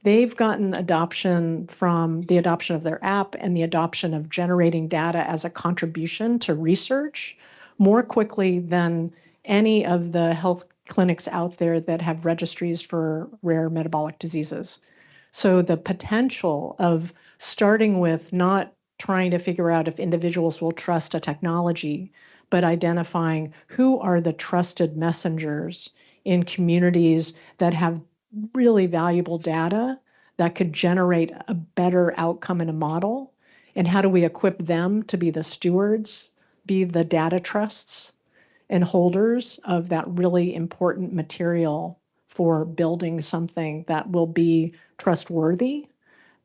They've gotten adoption from the adoption of their app and the adoption of generating data as a contribution to research more quickly than any of the health clinics out there that have registries for rare metabolic diseases. So the potential of starting with not trying to figure out if individuals will trust a technology, but identifying who are the trusted messengers in communities that have really valuable data that could generate a better outcome in a model, and how do we equip them to be the stewards, be the data trusts and holders of that really important material for building something that will be trustworthy.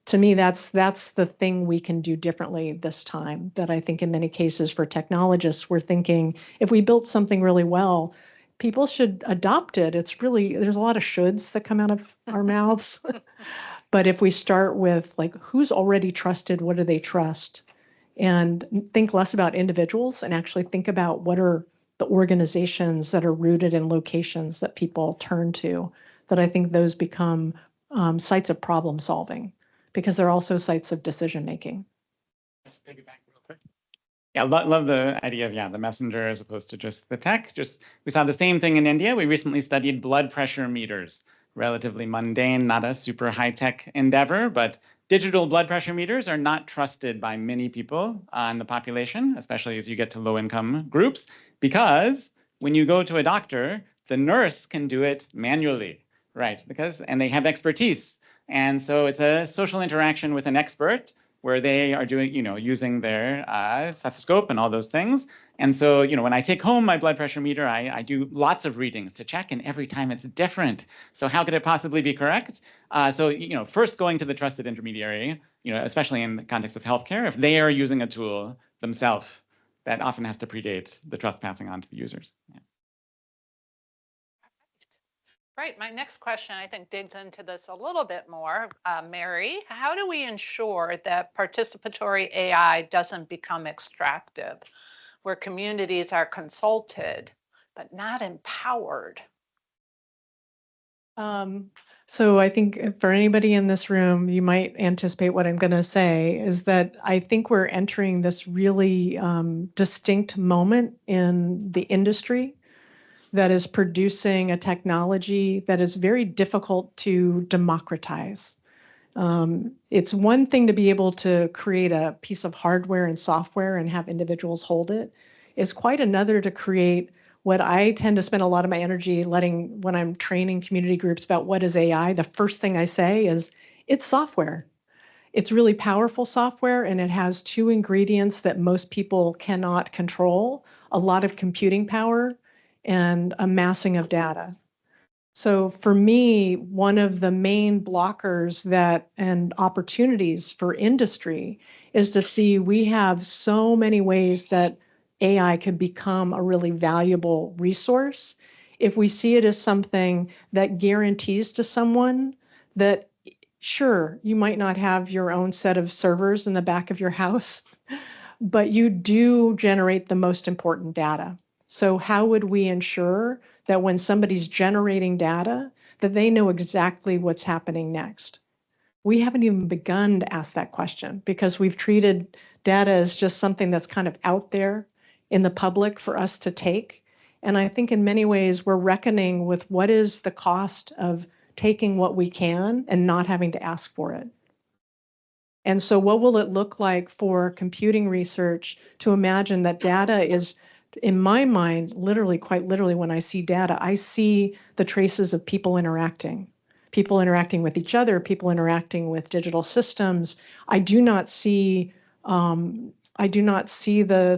To me, that's the thing we can do differently this time, that I think in many cases for technologists, we're thinking if we built something really well, people should adopt it. It's really, there's a lot of shoulds that come out of our mouths. But if we start with like, who's already trusted, what do they trust? And think less about individuals and actually think about what are the organizations that are rooted in locations that people turn to, that I think those become sites of problem solving because they're also sites of decision making. Just piggyback real quick. Yeah, love the idea of, the messenger as opposed to just the tech. We saw the same thing in India. We recently studied blood pressure meters, relatively mundane, not a super high-tech endeavor, but digital blood pressure meters are not trusted by many people in the population, especially as you get to low-income groups, because when you go to a doctor, the nurse can do it manually, right? And they have expertise. And so it's a social interaction with an expert where they are doing, using their stethoscope and all those things. And so, when I take home my blood pressure meter, I do lots of readings to check, and every time it's different. So how could it possibly be correct? So, first going to the trusted intermediary, especially in the context of healthcare, if they are using a tool themselves, that often has to predate the trust passing on to the users. Yeah. Right. My next question, I think, digs into this a little bit more. Mary, how do we ensure that participatory AI doesn't become extractive, where communities are consulted but not empowered? So I think for anybody in this room, you might anticipate what I'm going to say is that I think we're entering this really distinct moment in the industry that is producing a technology that is very difficult to democratize. It's one thing to be able to create a piece of hardware and software and have individuals hold it. It's quite another to create what I tend to spend a lot of my energy letting when I'm training community groups about what is AI. The first thing I say is it's software. It's really powerful software, and it has two ingredients that most people cannot control: a lot of computing power and amassing of data. So for me, one of the main blockers that and opportunities for industry is to see we have so many ways that AI could become a really valuable resource if we see it as something that guarantees to someone that, sure, you might not have your own set of servers in the back of your house, but you do generate the most important data. So how would we ensure that when somebody's generating data, that they know exactly what's happening next? We haven't even begun to ask that question because we've treated data as just something that's kind of out there in the public for us to take. And I think in many ways, we're reckoning with what is the cost of taking what we can and not having to ask for it. And so what will it look like for computing research to imagine that data is, in my mind, literally, quite literally, when I see data, I see the traces of people interacting with each other, people interacting with digital systems. I do not see the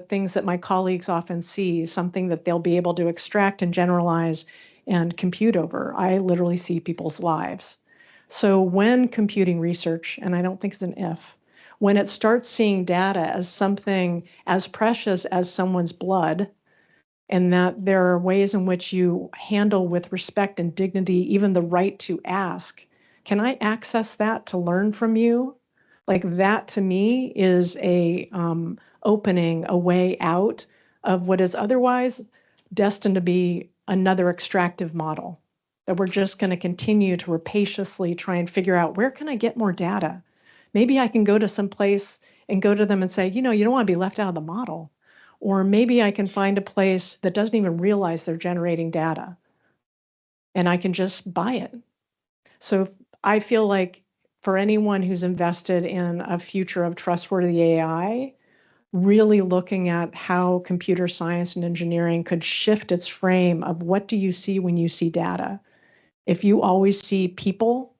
things that my colleagues often see, something that they'll be able to extract and generalize and compute over. I literally see people's lives. So when computing research, and I don't think it's an if, when it starts seeing data as something as precious as someone's blood, and that there are ways in which you handle with respect and dignity, even the right to ask, can I access that to learn from you? Like that to me is a opening, a way out of what is otherwise destined to be another extractive model, that we're just going to continue to rapaciously try and figure out, where can I get more data? Maybe I can go to some place and go to them and say, you know, you don't want to be left out of the model. Or maybe I can find a place that doesn't even realize they're generating data and I can just buy it. So I feel like for anyone who's invested in a future of trustworthy AI, really looking at how computer science and engineering could shift its frame of what do you see when you see data? If you always see people,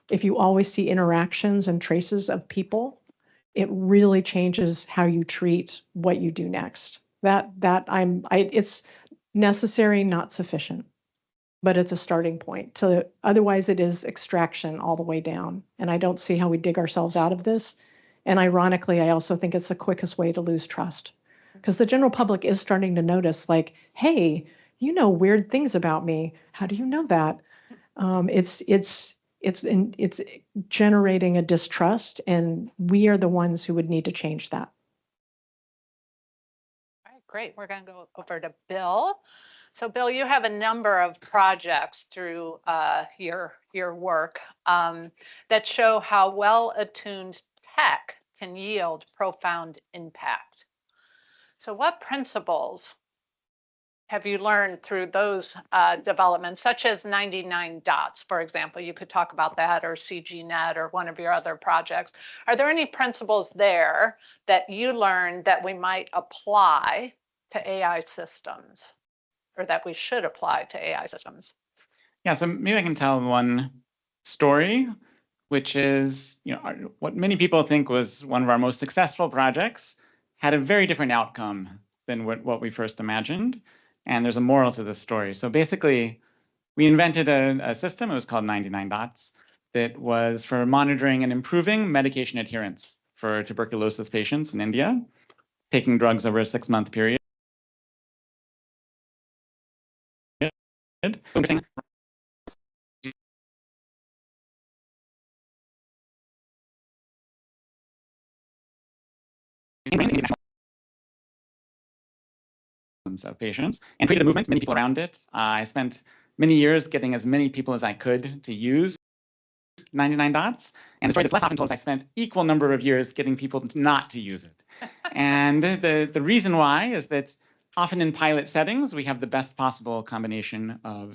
if you always see interactions and traces of people, it really changes how you treat what you do next. It's necessary, not sufficient, but it's a starting point. Otherwise it is extraction all the way down. And I don't see how we dig ourselves out of this. And ironically, I also think it's the quickest way to lose trust, because the general public is starting to notice, like, hey, you know weird things about me. How do you know that? It's generating a distrust, and we are the ones who would need to change that. All right, great. We're going to go over to Bill. So Bill, you have a number of projects through your work that show how well-attuned tech can yield profound impact. So what principles have you learned through those developments, such as 99 dots, for example? You could talk about that, or CGNet, or one of your other projects. Are there any principles there that you learned that we might apply to AI systems, or that we should apply to AI systems? Yeah, so maybe I can tell one story, which is, what many people think was one of our most successful projects had a very different outcome than what we first imagined. And there's a moral to this story. So basically, we invented a system, it was called 99 dots, that was for monitoring and improving medication adherence for tuberculosis patients in India, taking drugs over a 6-month period. Of patients and created a movement, many people around it. I spent many years getting as many people as I could to use 99 dots. And the story that's less often told is I spent equal number of years getting people not to use it. And the reason why is that often in pilot settings, we have the best possible combination of,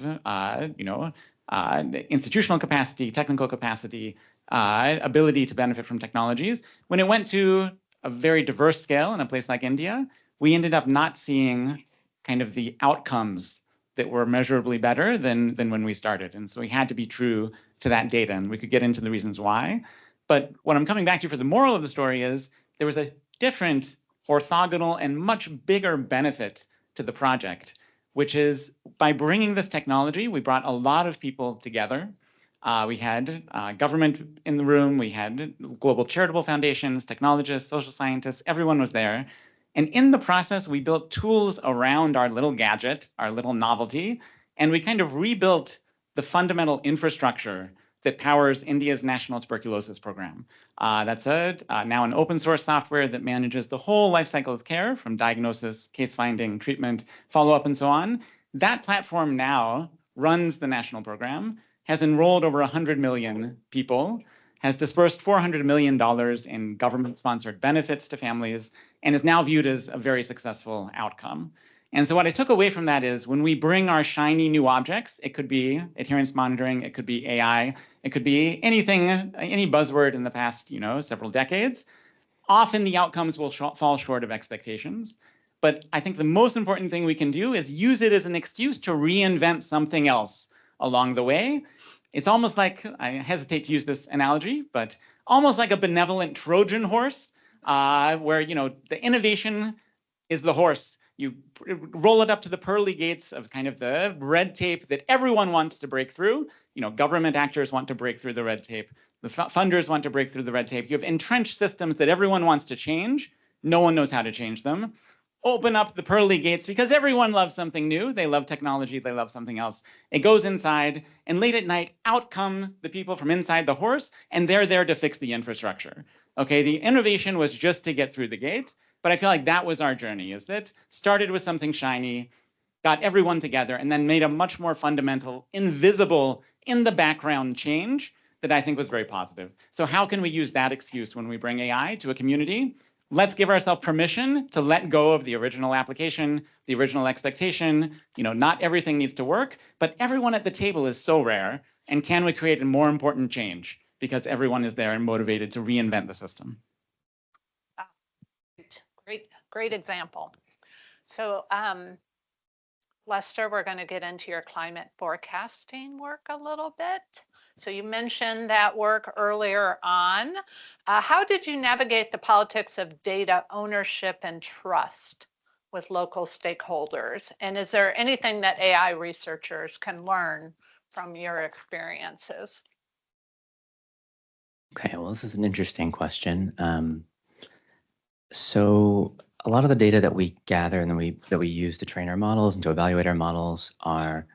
institutional capacity, technical capacity, ability to benefit from technologies. When it went to a very diverse scale in a place like India, we ended up not seeing kind of the outcomes that were measurably better than when we started. And so we had to be true to that data, and we could get into the reasons why. But what I'm coming back to for the moral of the story is there was a different orthogonal and much bigger benefit to the project, which is by bringing this technology, we brought a lot of people together. We had government in the room, we had global charitable foundations, technologists, social scientists, everyone was there. And in the process, we built tools around our little gadget, our little novelty, and we kind of rebuilt the fundamental infrastructure that powers India's national tuberculosis program. That's now an open source software that manages the whole life cycle of care, from diagnosis, case finding, treatment, follow-up, and so on. That platform now runs the national program, has enrolled over 100 million people, has dispersed $400 million in government-sponsored benefits to families, and is now viewed as a very successful outcome. And so what I took away from that is when we bring our shiny new objects, it could be adherence monitoring, it could be AI, it could be anything, any buzzword in the past, several decades, often the outcomes will fall short of expectations. But I think the most important thing we can do is use it as an excuse to reinvent something else along the way. It's almost like, I hesitate to use this analogy, but almost like a benevolent Trojan horse, where the innovation is the horse. You roll it up to the pearly gates of kind of the red tape that everyone wants to break through. Government actors want to break through the red tape. The funders want to break through the red tape. You have entrenched systems that everyone wants to change. No one knows how to change them. Open up the pearly gates because everyone loves something new. They love technology. They love something else. It goes inside, and late at night, out come the people from inside the horse, and they're there to fix the infrastructure. Okay, the innovation was just to get through the gate. But I feel like that was our journey, is that started with something shiny, got everyone together, and then made a much more fundamental, invisible, in the background change that I think was very positive. So how can we use that excuse when we bring AI to a community? Let's give ourselves permission to let go of the original application, the original expectation. Not everything needs to work, but everyone at the table is so rare. And can we create a more important change because everyone is there and motivated to reinvent the system? Great example. So Lester, we're going to get into your climate forecasting work a little bit. So you mentioned that work earlier on. How did you navigate the politics of data ownership and trust with local stakeholders? And is there anything that AI researchers can learn from your experiences? Okay, well, this is an interesting question. So a lot of the data that we gather and that we use to train our models and to evaluate our models are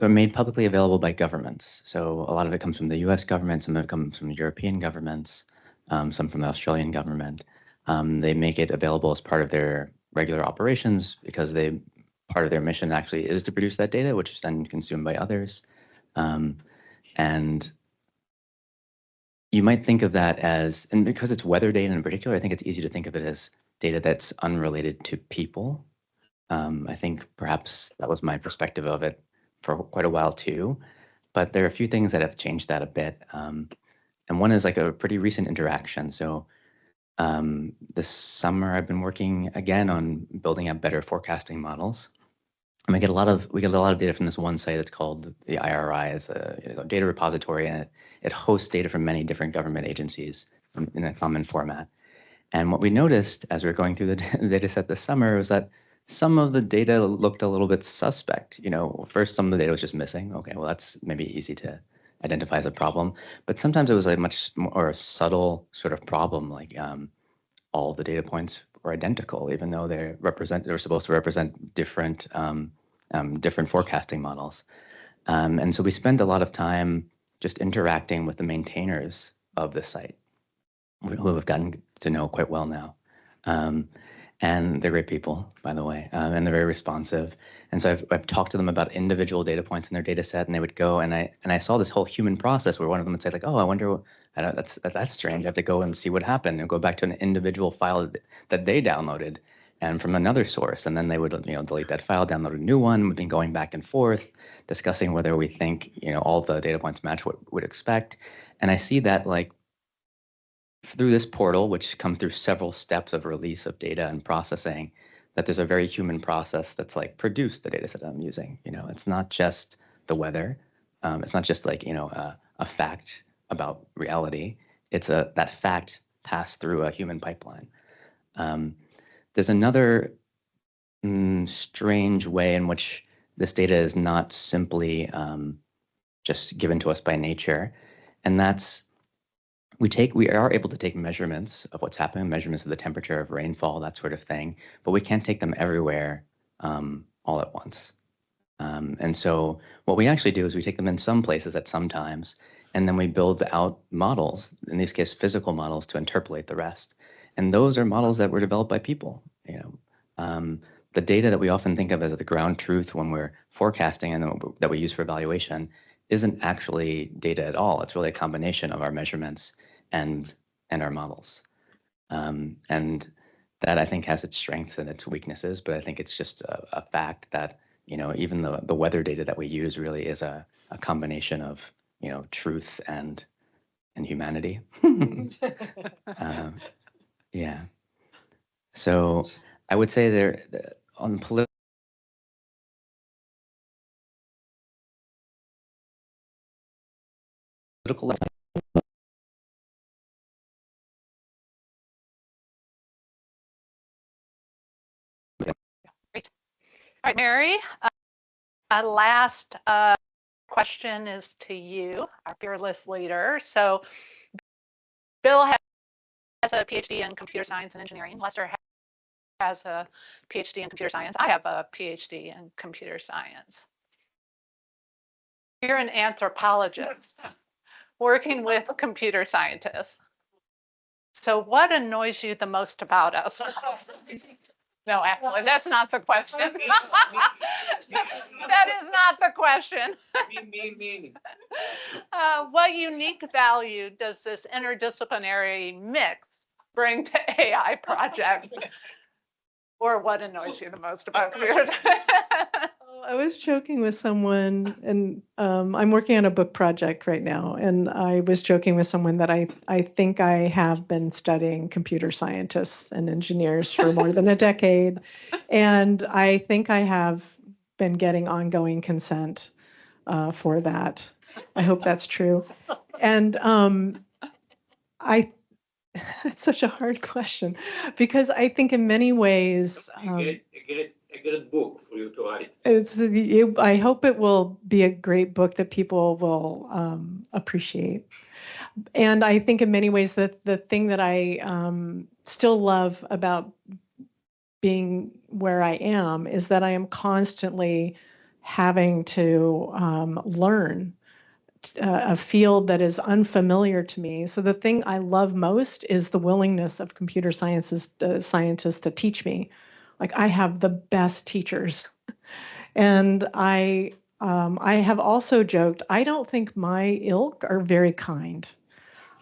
made publicly available by governments. So a lot of it comes from the US government, some of it comes from European governments, some from the Australian government. They make it available as part of their regular operations because part of their mission actually is to produce that data, which is then consumed by others. And you might think of that as, and because it's weather data in particular, I think it's easy to think of it as data that's unrelated to people. I think perhaps that was my perspective of it for quite a while too, but there are a few things that have changed that a bit. And one is like a pretty recent interaction. So this summer I've been working again on building up better forecasting models. And we get a lot of data from this one site. It's called the IRI. It's a data repository, and it hosts data from many different government agencies in a common format. And what we noticed as we were going through the data set this summer was that some of the data looked a little bit suspect. First, some of the data was just missing. Okay, well, that's maybe easy to identify as a problem. But sometimes it was a much more subtle sort of problem, like all the data points were identical, even though they're supposed to represent different forecasting models. And so we spend a lot of time just interacting with the maintainers of the site, who we've gotten to know quite well now. And they're great people, by the way, and they're very responsive. And so I've talked to them about individual data points in their data set, and they would go, and I saw this whole human process where one of them would say like, oh, I wonder, that's strange. I have to go and see what happened and go back to an individual file that they downloaded and from another source. And then they would, delete that file, download a new one. We've been going back and forth, discussing whether we think, all the data points match what we would expect. And I see that like through this portal, which comes through several steps of release of data and processing, that there's a very human process that's like produced the data set I'm using. It's not just the weather. It's not just like, a fact about reality. It's that fact passed through a human pipeline. There's another strange way in which this data is not simply just given to us by nature. And that's, we are able to take measurements of what's happening, measurements of the temperature, of rainfall, that sort of thing, but we can't take them everywhere all at once. And so what we actually do is we take them in some places at some times, and then we build out models, in this case, physical models, to interpolate the rest. And those are models that were developed by people. The data that we often think of as the ground truth when we're forecasting and that we use for evaluation isn't actually data at all. It's really a combination of our measurements and our models. And that, I think, has its strengths and its weaknesses, but I think it's just a fact that even the weather data that we use really is a combination of truth and humanity. Yeah. So I would say there on political level. Great. All right, Mary, last question is to you, our fearless leader. So Bill has a PhD in computer science and engineering. Lester has a PhD in computer science. I have a PhD in computer science. You're an anthropologist working with computer scientists. So what annoys you the most about us? No, actually, that's not the question. That is not the question. What unique value does this interdisciplinary mix bring to AI projects? Or what annoys you the most about computer science? I was joking with someone, and I'm working on a book project right now, and I was joking with someone that I think I have been studying computer scientists and engineers for more than a decade, and I think I have been getting ongoing consent for that. I hope that's true. And it's such a hard question because I think in many ways a good book for you to write. I hope it will be a great book that people will appreciate. And I think in many ways that the thing that I still love about being where I am is that I am constantly having to learn a field that is unfamiliar to me. So the thing I love most is the willingness of computer scientists to teach me. Like I have the best teachers. And I have also joked, I don't think my ilk are very kind.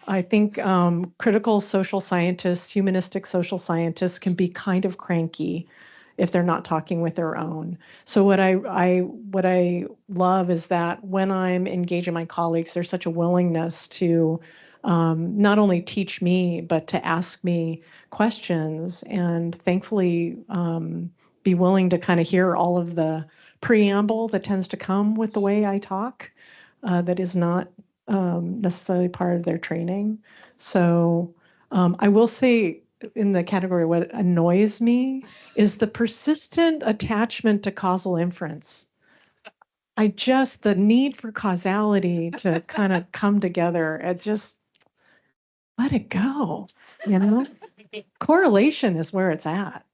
I think critical social scientists, humanistic social scientists can be kind of cranky if they're not talking with their own. So what I love is that when I'm engaging my colleagues, there's such a willingness to not only teach me, but to ask me questions and thankfully be willing to kind of hear all of the preamble that tends to come with the way I talk that is not necessarily part of their training. So I will say in the category, what annoys me is the persistent attachment to causal inference. The need for causality to kind of come together, it just let it go, Correlation is where it's at.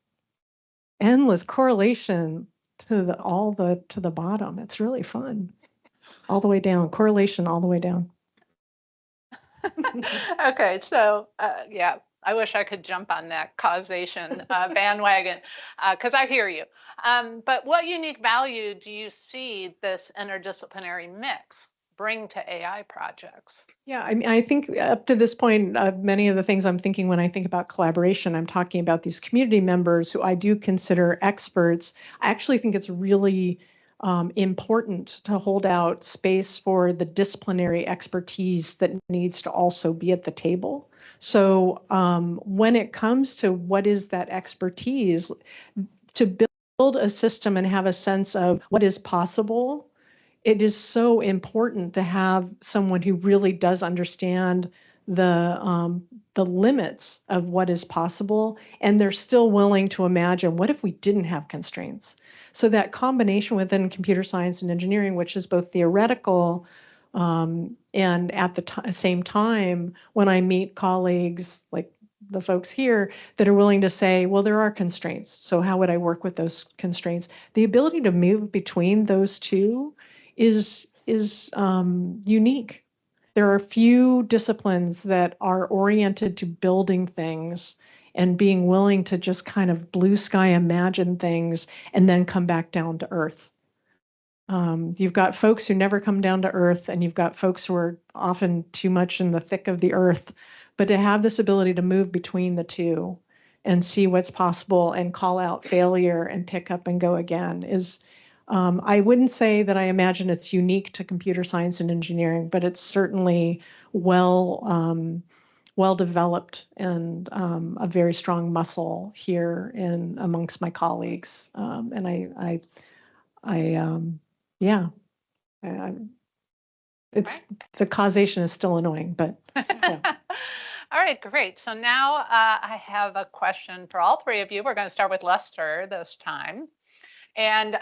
Endless correlation to the bottom. It's really fun. All the way down, correlation all the way down. Okay, so yeah, I wish I could jump on that causation bandwagon because I hear you. But what unique value do you see this interdisciplinary mix bring to AI projects? Yeah, I mean, I think up to this point, many of the things I'm thinking when I think about collaboration, I'm talking about these community members who I do consider experts. I actually think it's really important to hold out space for the disciplinary expertise that needs to also be at the table. So when it comes to what is that expertise, to build a system and have a sense of what is possible, it is so important to have someone who really does understand the limits of what is possible, and they're still willing to imagine, what if we didn't have constraints? So that combination within computer science and engineering, which is both theoretical and at the same time, when I meet colleagues like the folks here that are willing to say, well, there are constraints. So how would I work with those constraints? The ability to move between those two is unique. There are few disciplines that are oriented to building things and being willing to just kind of blue sky imagine things and then come back down to earth. You've got folks who never come down to earth, and you've got folks who are often too much in the thick of the earth. But to have this ability to move between the two and see what's possible and call out failure and pick up and go again is, I wouldn't say that I imagine it's unique to computer science and engineering, but it's certainly well developed and a very strong muscle here in amongst my colleagues. And yeah, it's the causation is still annoying, but yeah. All right, great. So now I have a question for all three of you. We're going to start with Lester this time. And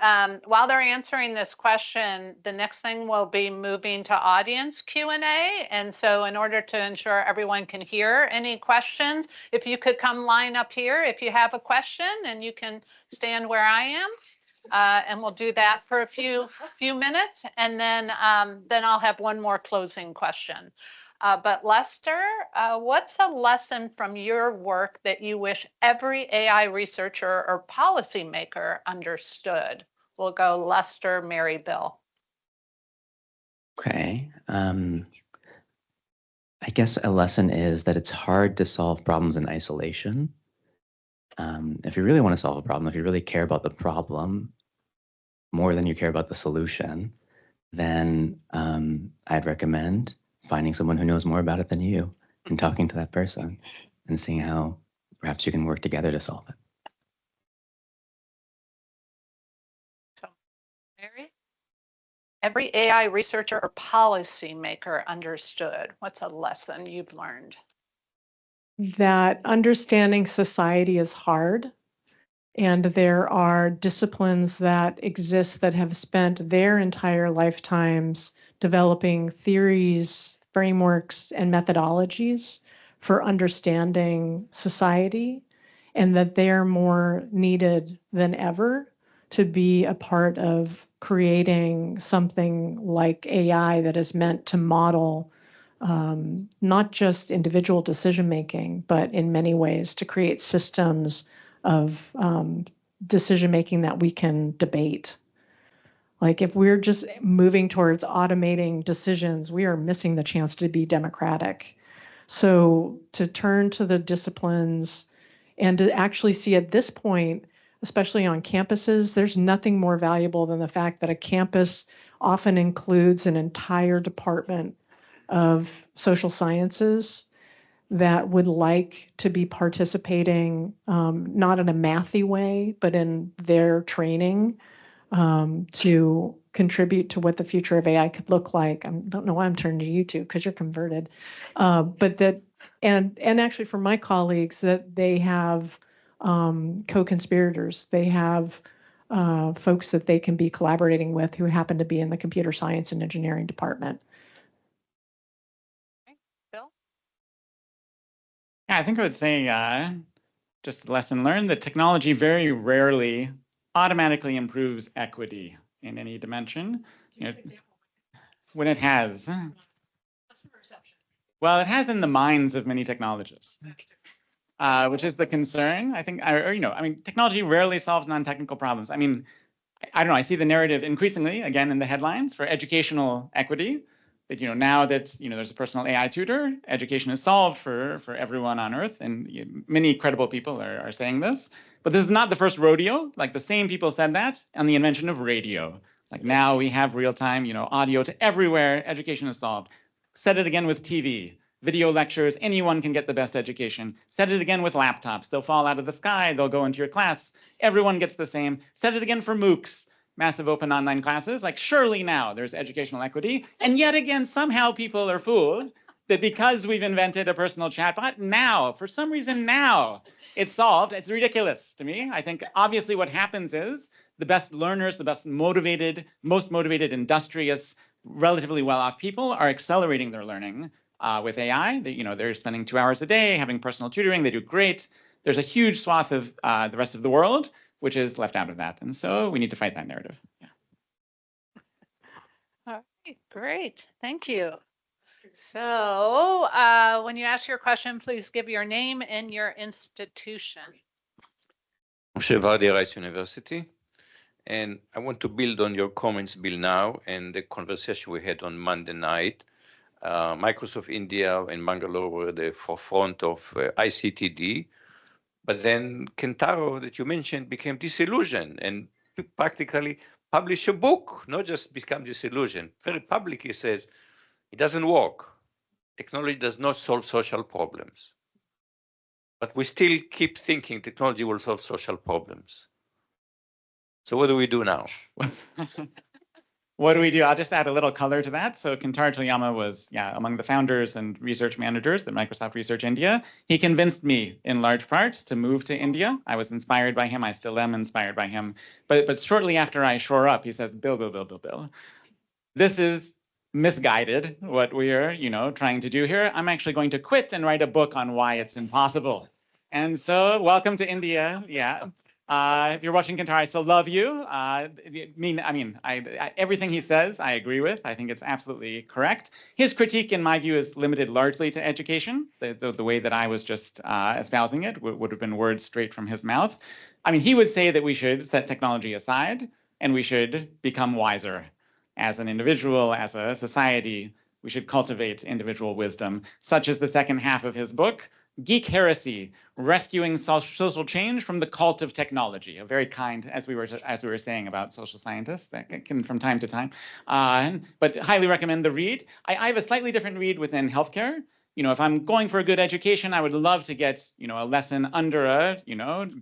while they're answering this question, the next thing will be moving to audience Q&A. And so in order to ensure everyone can hear any questions, if you could come line up here if you have a question, and you can stand where I am. And we'll do that for a few minutes, and then I'll have one more closing question. But Lester, what's a lesson from your work that you wish every AI researcher or policymaker understood? We'll go Lester, Mary, Bill. Okay. I guess a lesson is that it's hard to solve problems in isolation. If you really want to solve a problem, if you really care about the problem more than you care about the solution, then I'd recommend finding someone who knows more about it than you and talking to that person and seeing how perhaps you can work together to solve it. So, Mary? Every AI researcher or policymaker understood. What's a lesson you've learned? That understanding society is hard, and there are disciplines that exist that have spent their entire lifetimes developing theories, frameworks, and methodologies for understanding society, and that they're more needed than ever to be a part of creating something like AI that is meant to model not just individual decision making, but in many ways to create systems of decision making that we can debate. Like if we're just moving towards automating decisions, we are missing the chance to be democratic. So to turn to the disciplines and to actually see at this point, especially on campuses, there's nothing more valuable than the fact that a campus often includes an entire department of social sciences that would like to be participating, not in a mathy way, but in their training to contribute to what the future of AI could look like. I don't know why I'm turning to you two because you're converted, but that, and actually for my colleagues, that they have co-conspirators. They have folks that they can be collaborating with who happen to be in the computer science and engineering department. Bill? Yeah, I think I would say just a lesson learned that technology very rarely automatically improves equity in any dimension. You know, when it has. Well, it has in the minds of many technologists, which is the concern. I think, I mean, technology rarely solves non-technical problems. I mean, I don't know, I see the narrative increasingly, again, in the headlines for educational equity. that, now that, there's a personal AI tutor, education is solved for everyone on Earth. And many credible people are saying this. But this is not the first rodeo. Like the same people said that on the invention of radio. Like now we have real-time, audio to everywhere. Education is solved. Said it again with TV. Video lectures, anyone can get the best education. Said it again with laptops. They'll fall out of the sky. They'll go into your class. Everyone gets the same. Said it again for MOOCs, massive open online classes. Like surely now there's educational equity. And yet again, somehow people are fooled that because we've invented a personal chatbot, now, for some reason now, it's solved. It's ridiculous to me. I think obviously what happens is the best learners, the best motivated, most motivated, industrious, relatively well-off people are accelerating their learning with AI. They're spending 2 hours a day having personal tutoring. They do great. There's a huge swath of the rest of the world which is left out of that. And so we need to fight that narrative. Yeah. All right, great. Thank you. So when you ask your question, please give your name and your institution. Moshe Vardi, Rice University. And I want to build on your comments, Bill, now, and the conversation we had on Monday night. Microsoft India and Bangalore were the forefront of ICTD. But then Kentaro, that you mentioned, became disillusioned and practically published a book, not just become disillusioned. Very publicly says, it doesn't work. Technology does not solve social problems. But we still keep thinking technology will solve social problems. So what do we do now? What do we do? I'll just add a little color to that. So Kentaro Toyama was, among the founders and research managers at Microsoft Research India. He convinced me in large part to move to India. I was inspired by him. I still am inspired by him. But shortly after I shore up, he says, Bill, this is misguided, what we are, trying to do here. I'm actually going to quit and write a book on why it's impossible. And so welcome to India. Yeah. If you're watching Kentaro, I still love you. Everything he says, I agree with. I think it's absolutely correct. His critique, in my view, is limited largely to education. The way that I was just espousing it would have been words straight from his mouth. He would say that we should set technology aside and we should become wiser. As an individual, as a society, we should cultivate individual wisdom, such as the second half of his book, Geek Heresy, Rescuing Social Change from the Cult of Technology. A very kind, as we were saying about social scientists, that can from time to time. But highly recommend the read. I have a slightly different read within healthcare. If I'm going for a good education, I would love to get, a lesson under a,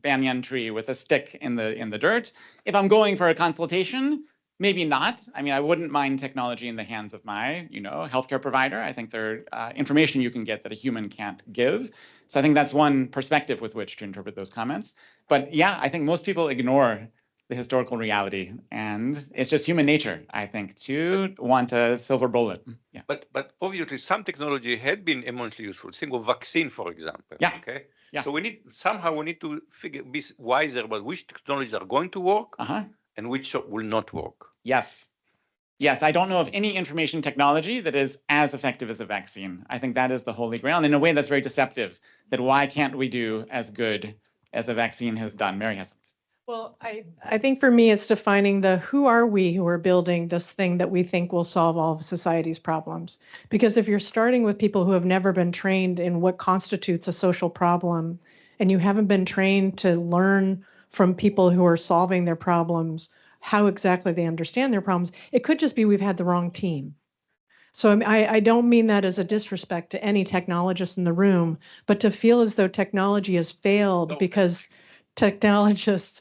banyan tree with a stick in the dirt. If I'm going for a consultation, maybe not. I wouldn't mind technology in the hands of my, healthcare provider. I think there are information you can get that a human can't give. So I think that's one perspective with which to interpret those comments. But yeah, I think most people ignore the historical reality, and it's just human nature, I think, to want a silver bullet. Yeah. But obviously, some technology had been immensely useful. Think of vaccine, for example. Yeah. Okay. Yeah. So we need to be wiser about which technologies are going to work and which will not work. Yes. Yes, I don't know of any information technology that is as effective as a vaccine. I think that is the holy grail, and in a way that's very deceptive, that why can't we do as good as a vaccine has done? Mary has. Well, I think for me, it's defining who are we who are building this thing that we think will solve all of society's problems. Because if you're starting with people who have never been trained in what constitutes a social problem, and you haven't been trained to learn from people who are solving their problems, how exactly they understand their problems, it could just be we've had the wrong team. So I don't mean that as a disrespect to any technologist in the room, but to feel as though technology has failed because technology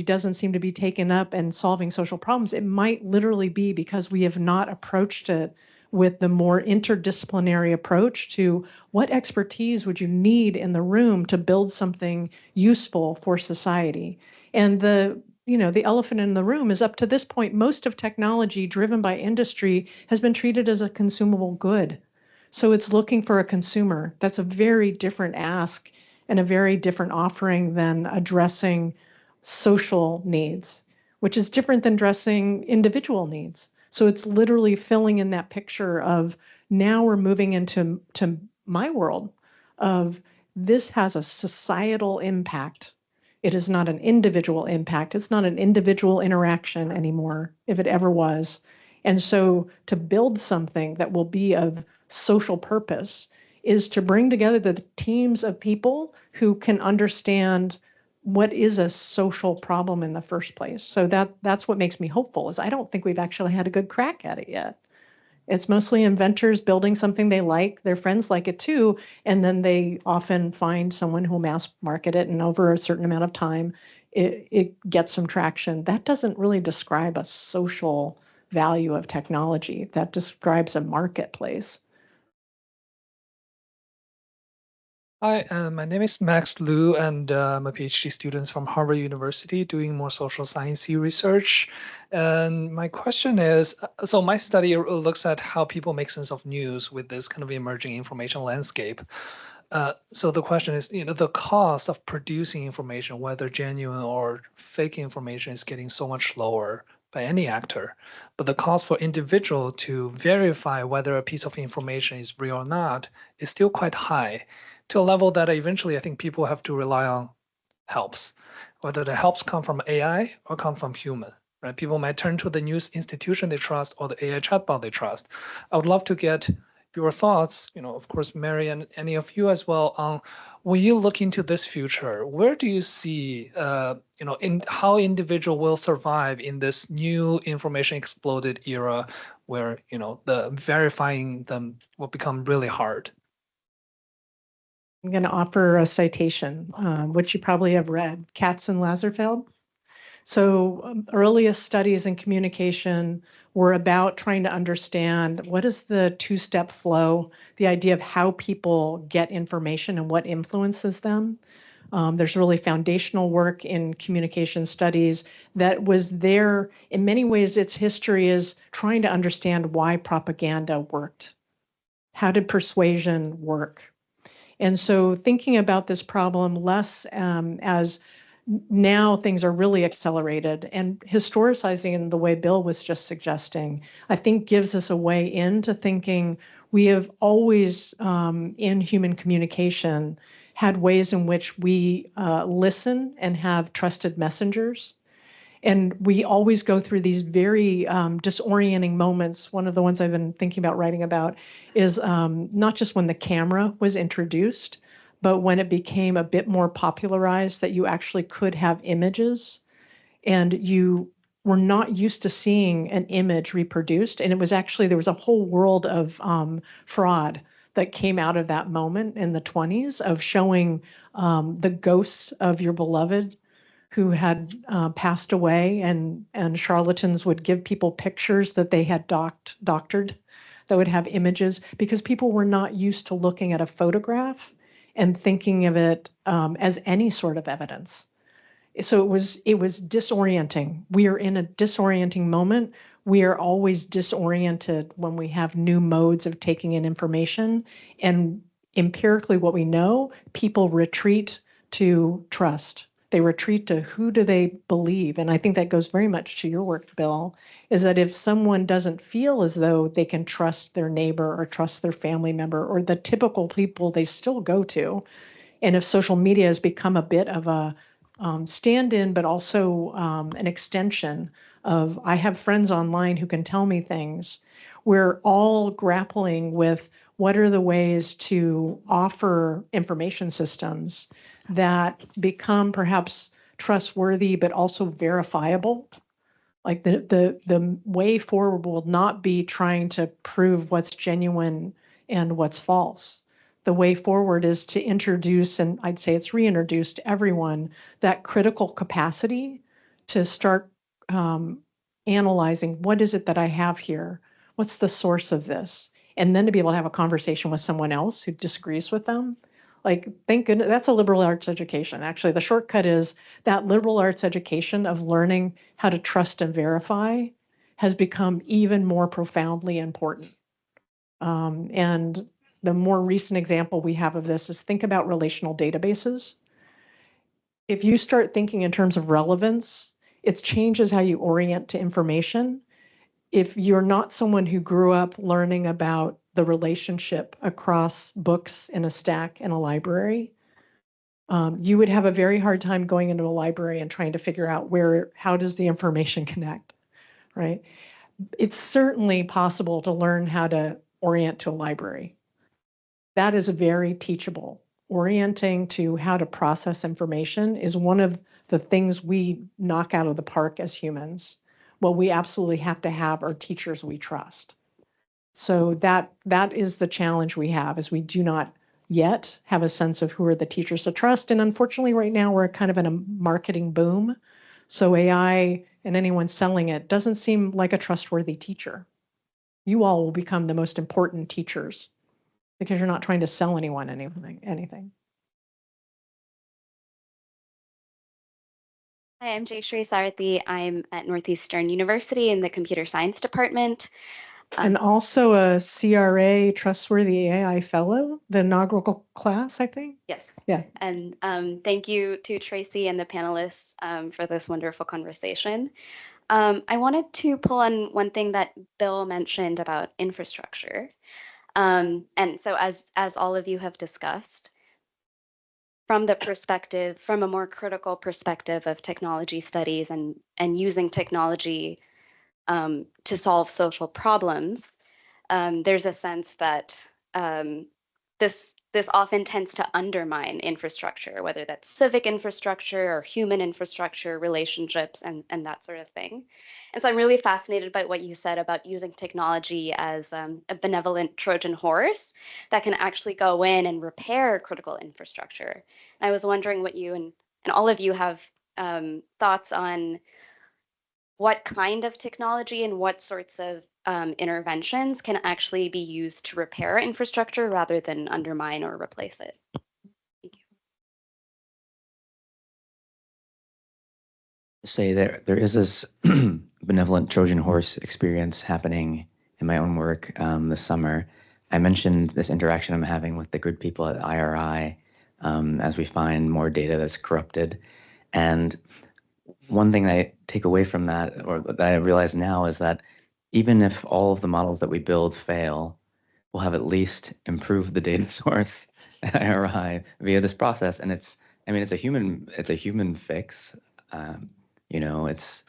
doesn't seem to be taken up and solving social problems, it might literally be because we have not approached it with the more interdisciplinary approach to what expertise would you need in the room to build something useful for society. And the elephant in the room is, up to this point, most of technology driven by industry has been treated as a consumable good. So it's looking for a consumer. That's a very different ask and a very different offering than addressing social needs, which is different than addressing individual needs. So it's literally filling in that picture of, now we're moving into my world of, this has a societal impact. It is not an individual impact. It's not an individual interaction anymore, if it ever was. And so to build something that will be of social purpose is to bring together the teams of people who can understand what is a social problem in the first place. So that's what makes me hopeful, is I don't think we've actually had a good crack at it yet. It's mostly inventors building something they like, their friends like it too, and then they often find someone who will mass market it, and over a certain amount of time, it gets some traction. That doesn't really describe a social value of technology. That describes a marketplace. Hi, my name is Max Liu, and I'm a PhD student from Harvard University doing more social science research. And my question is, so my study looks at how people make sense of news with this kind of emerging information landscape. So the question is, the cost of producing information, whether genuine or fake information, is getting so much lower by any actor. But the cost for individual to verify whether a piece of information is real or not is still quite high, to a level that eventually I think people have to rely on helps, whether the helps come from AI or come from human. Right? People might turn to the news institution they trust or the AI chatbot they trust. I would love to get your thoughts, of course, Mary, and any of you as well, on when you look into this future, where do you see, in how individual will survive in this new information exploded era where, the verifying them will become really hard? I'm going to offer a citation, which you probably have read, Katz and Lazarsfeld. So earliest studies in communication were about trying to understand what is the two-step flow, the idea of how people get information and what influences them. There's really foundational work in communication studies that was there. In many ways, its history is trying to understand why propaganda worked. How did persuasion work? And so thinking about this problem less as now things are really accelerated, and historicizing in the way Bill was just suggesting, I think gives us a way into thinking we have always in human communication had ways in which we listen and have trusted messengers. And we always go through these very disorienting moments. One of the ones I've been thinking about writing about is not just when the camera was introduced, but when it became a bit more popularized that you actually could have images, and you were not used to seeing an image reproduced. And it was actually, there was a whole world of fraud that came out of that moment in the 20s of showing the ghosts of your beloved who had passed away, and charlatans would give people pictures that they had doctored that would have images, because people were not used to looking at a photograph and thinking of it as any sort of evidence. So it was disorienting. We are in a disorienting moment. We are always disoriented when we have new modes of taking in information. And empirically, what we know, people retreat to trust. They retreat to who do they believe. And I think that goes very much to your work, Bill, is that if someone doesn't feel as though they can trust their neighbor or trust their family member or the typical people they still go to, and if social media has become a bit of a stand-in, but also an extension of, I have friends online who can tell me things, we're all grappling with what are the ways to offer information systems that become perhaps trustworthy, but also verifiable. Like the way forward will not be trying to prove what's genuine and what's false. The way forward is to introduce, and I'd say it's reintroduced to everyone, that critical capacity to start analyzing, what is it that I have here? What's the source of this? And then to be able to have a conversation with someone else who disagrees with them. Like, thank goodness, that's a liberal arts education. Actually, the shortcut is that liberal arts education of learning how to trust and verify has become even more profoundly important. And the more recent example we have of this is, think about relational databases. If you start thinking in terms of relevance, it changes how you orient to information. If you're not someone who grew up learning about the relationship across books in a stack in a library, you would have a very hard time going into a library and trying to figure out how does the information connect, right? it's certainly possible to learn how to orient to a library. That is very teachable. Orienting to how to process information is one of the things we knock out of the park as humans. What we absolutely have to have are teachers we trust. So that is the challenge we have, is we do not yet have a sense of who are the teachers to trust. And unfortunately, right now, we're kind of in a marketing boom. So AI and anyone selling it doesn't seem like a trustworthy teacher. You all will become the most important teachers because you're not trying to sell anyone anything. Hi, I'm Jayshree Sarathi. I'm at Northeastern University in the computer science department. And also a CRA Trustworthy AI Fellow, the inaugural class, I think. Yes. Yeah. And thank you to Tracy and the panelists for this wonderful conversation. I wanted to pull on one thing that Bill mentioned about infrastructure. And so as all of you have discussed, from a more critical perspective of technology studies and using technology to solve social problems, there's a sense that this often tends to undermine infrastructure, whether that's civic infrastructure or human infrastructure, relationships, and that sort of thing. And so I'm really fascinated by what you said about using technology as a benevolent Trojan horse that can actually go in and repair critical infrastructure. And I was wondering what you and all of you have thoughts on what kind of technology and what sorts of interventions can actually be used to repair infrastructure rather than undermine or replace it. Thank you. Say there is this benevolent Trojan horse experience happening in my own work this summer. I mentioned this interaction I'm having with the good people at IRI as we find more data that's corrupted. And one thing I take away from that, or that I realize now, is that even if all of the models that we build fail, we'll have at least improved the data source at IRI via this process. And it's a human fix. It's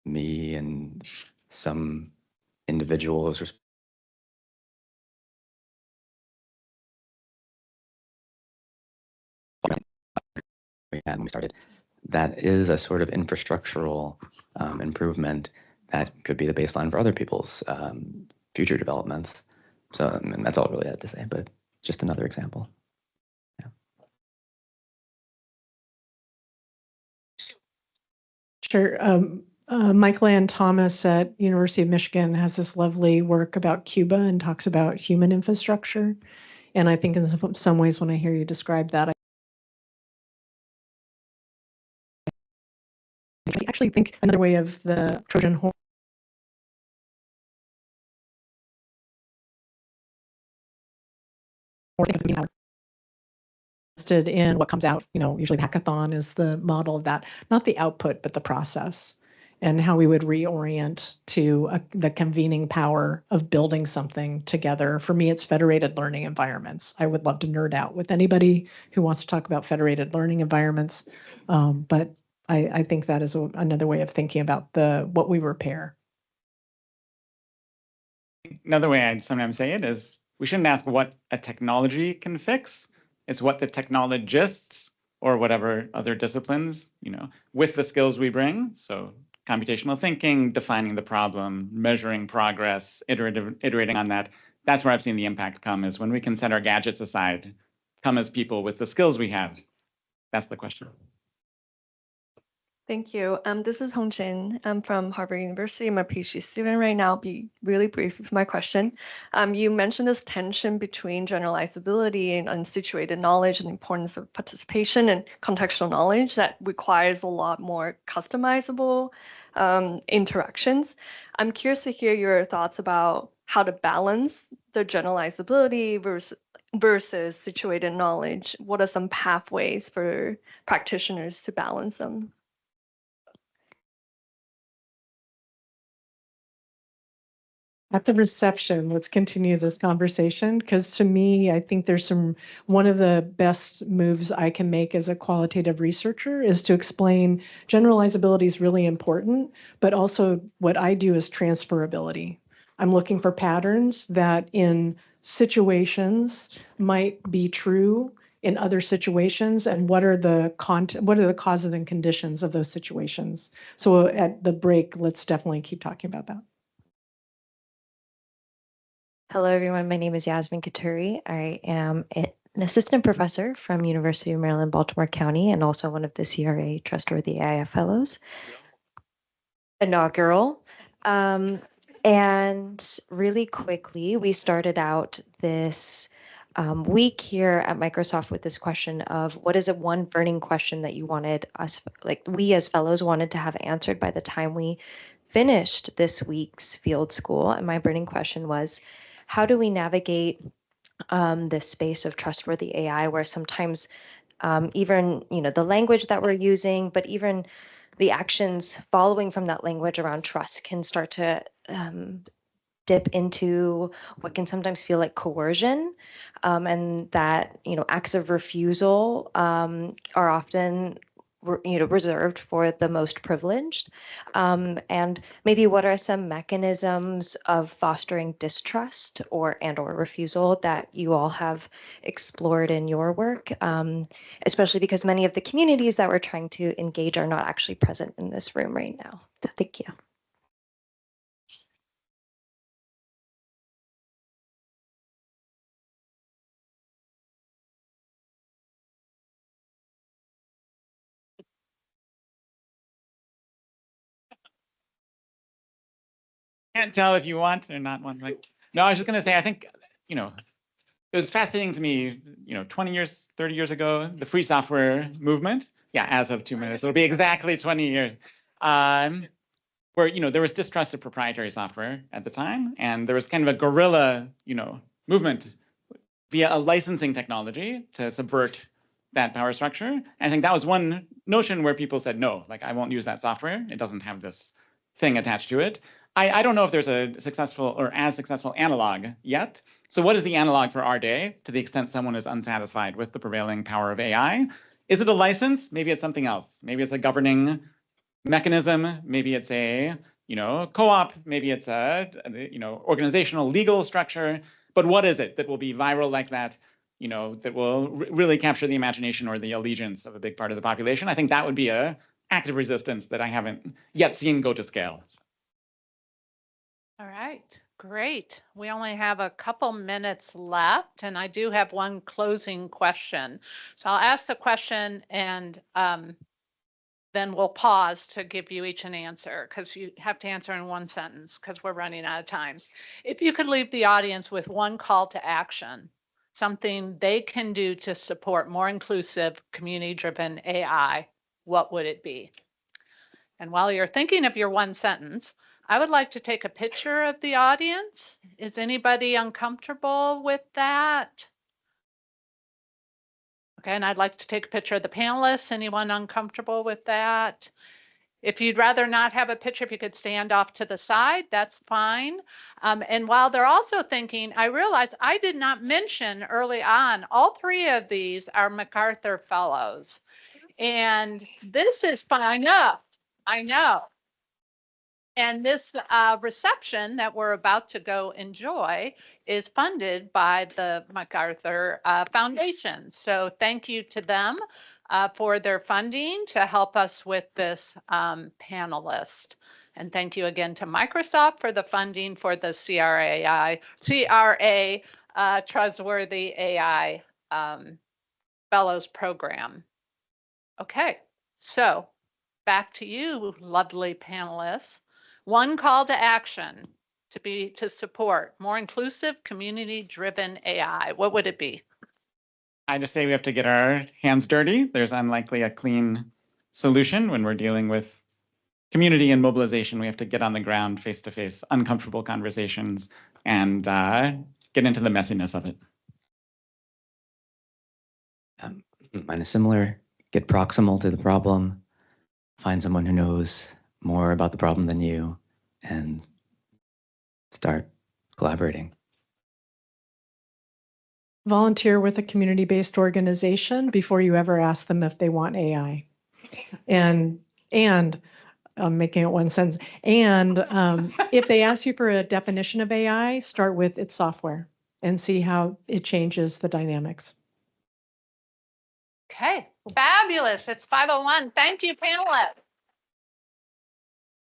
me and some individual who's when we started. That is a sort of infrastructural improvement that could be the baseline for other people's future developments. So and that's all I really had to say, but just another example. Yeah. Sure. Michael Ann Thomas at University of Michigan has this lovely work about Cuba and talks about human infrastructure. And I think in some ways, when I hear you describe that, I actually think another way of the Trojan horse interested in what comes out. Usually the hackathon is the model of that, not the output, but the process, and how we would reorient to the convening power of building something together. For me, it's federated learning environments. I would love to nerd out with anybody who wants to talk about federated learning environments, but I think that is another way of thinking about what we repair. Another way I'd sometimes say it is we shouldn't ask what a technology can fix. It's what the technologists or whatever other disciplines, with the skills we bring. So computational thinking, defining the problem, measuring progress, iterating on that. That's where I've seen the impact come, is when we can set our gadgets aside, come as people with the skills we have. That's the question. Thank you. This is Hong Jin. I'm from Harvard University. I'm a PhD student right now. I'll be really brief with my question. You mentioned this tension between generalizability and unsituated knowledge and the importance of participation and contextual knowledge that requires a lot more customizable interactions. I'm curious to hear your thoughts about how to balance the generalizability versus situated knowledge. What are some pathways for practitioners to balance them? At the reception, let's continue this conversation, because to me, I think there's one of the best moves I can make as a qualitative researcher is to explain generalizability is really important, but also what I do is transferability. I'm looking for patterns that in situations might be true in other situations, and what are the causes and conditions of those situations. So at the break, let's definitely keep talking about that. Hello, everyone. My name is Yasmin Katuri. I am an assistant professor from University of Maryland, Baltimore County, and also one of the CRA Trustworthy AI Fellows. Inaugural. And really quickly, we started out this week here at Microsoft with this question of what is one burning question that you wanted us, like we as fellows wanted to have answered by the time we finished this week's field school. And my burning question was, how do we navigate this space of trustworthy AI, where sometimes even the language that we're using, but even the actions following from that language around trust can start to dip into what can sometimes feel like coercion, and that acts of refusal are often reserved for the most privileged, and maybe what are some mechanisms of fostering distrust or refusal that you all have explored in your work, especially because many of the communities that we're trying to engage are not actually present in this room right now. So thank you. Can't tell if you want or not want. Like, no, I was just going to say, I think, it was fascinating to me, 20 years, 30 years ago, the free software movement. Yeah, as of 2 minutes, it'll be exactly 20 years. Where, there was distrust of proprietary software at the time, and there was kind of a guerrilla, movement via a licensing technology to subvert that power structure. And I think that was one notion where people said, no, like, I won't use that software. It doesn't have this thing attached to it. I don't know if there's a successful or as successful analog yet. So what is the analog for our day, to the extent someone is unsatisfied with the prevailing power of AI? Is it a license? Maybe it's something else. Maybe it's a governing mechanism. Maybe it's a co-op. Maybe it's a organizational legal structure. But what is it that will be viral like that? That will really capture the imagination or the allegiance of a big part of the population? I think that would be a active resistance that I haven't yet seen go to scale. All right, great. We only have a couple minutes left, and I do have one closing question. So I'll ask the question, and then we'll pause to give you each an answer, because you have to answer in one sentence because we're running out of time. If you could leave the audience with one call to action, something they can do to support more inclusive, community-driven AI, what would it be? And while you're thinking of your one sentence, I would like to take a picture of the audience. Is anybody uncomfortable with that? Okay, and I'd like to take a picture of the panelists. Anyone uncomfortable with that? If you'd rather not have a picture, if you could stand off to the side, that's fine. And while they're also thinking, I realize I did not mention early on, all three of these are MacArthur Fellows. And this is fun. I know. And this reception that we're about to go enjoy is funded by the MacArthur Foundation. So thank you to them for their funding to help us with this panelist. And thank you again to Microsoft for the funding for the CRA Trustworthy AI Fellows Program. Okay, so back to you, lovely panelists. One call to action to support more inclusive, community-driven AI. What would it be? I just say we have to get our hands dirty. There's unlikely a clean solution when we're dealing with community and mobilization. We have to get on the ground, face-to-face, uncomfortable conversations, and get into the messiness of it. Mine is similar. Get proximal to the problem. Find someone who knows more about the problem than you, and start collaborating. Volunteer with a community-based organization before you ever ask them if they want AI. And I'm making it one sentence. And if they ask you for a definition of AI, start with its software and see how it changes the dynamics. Okay, fabulous. It's 5:01. Thank you, panelists.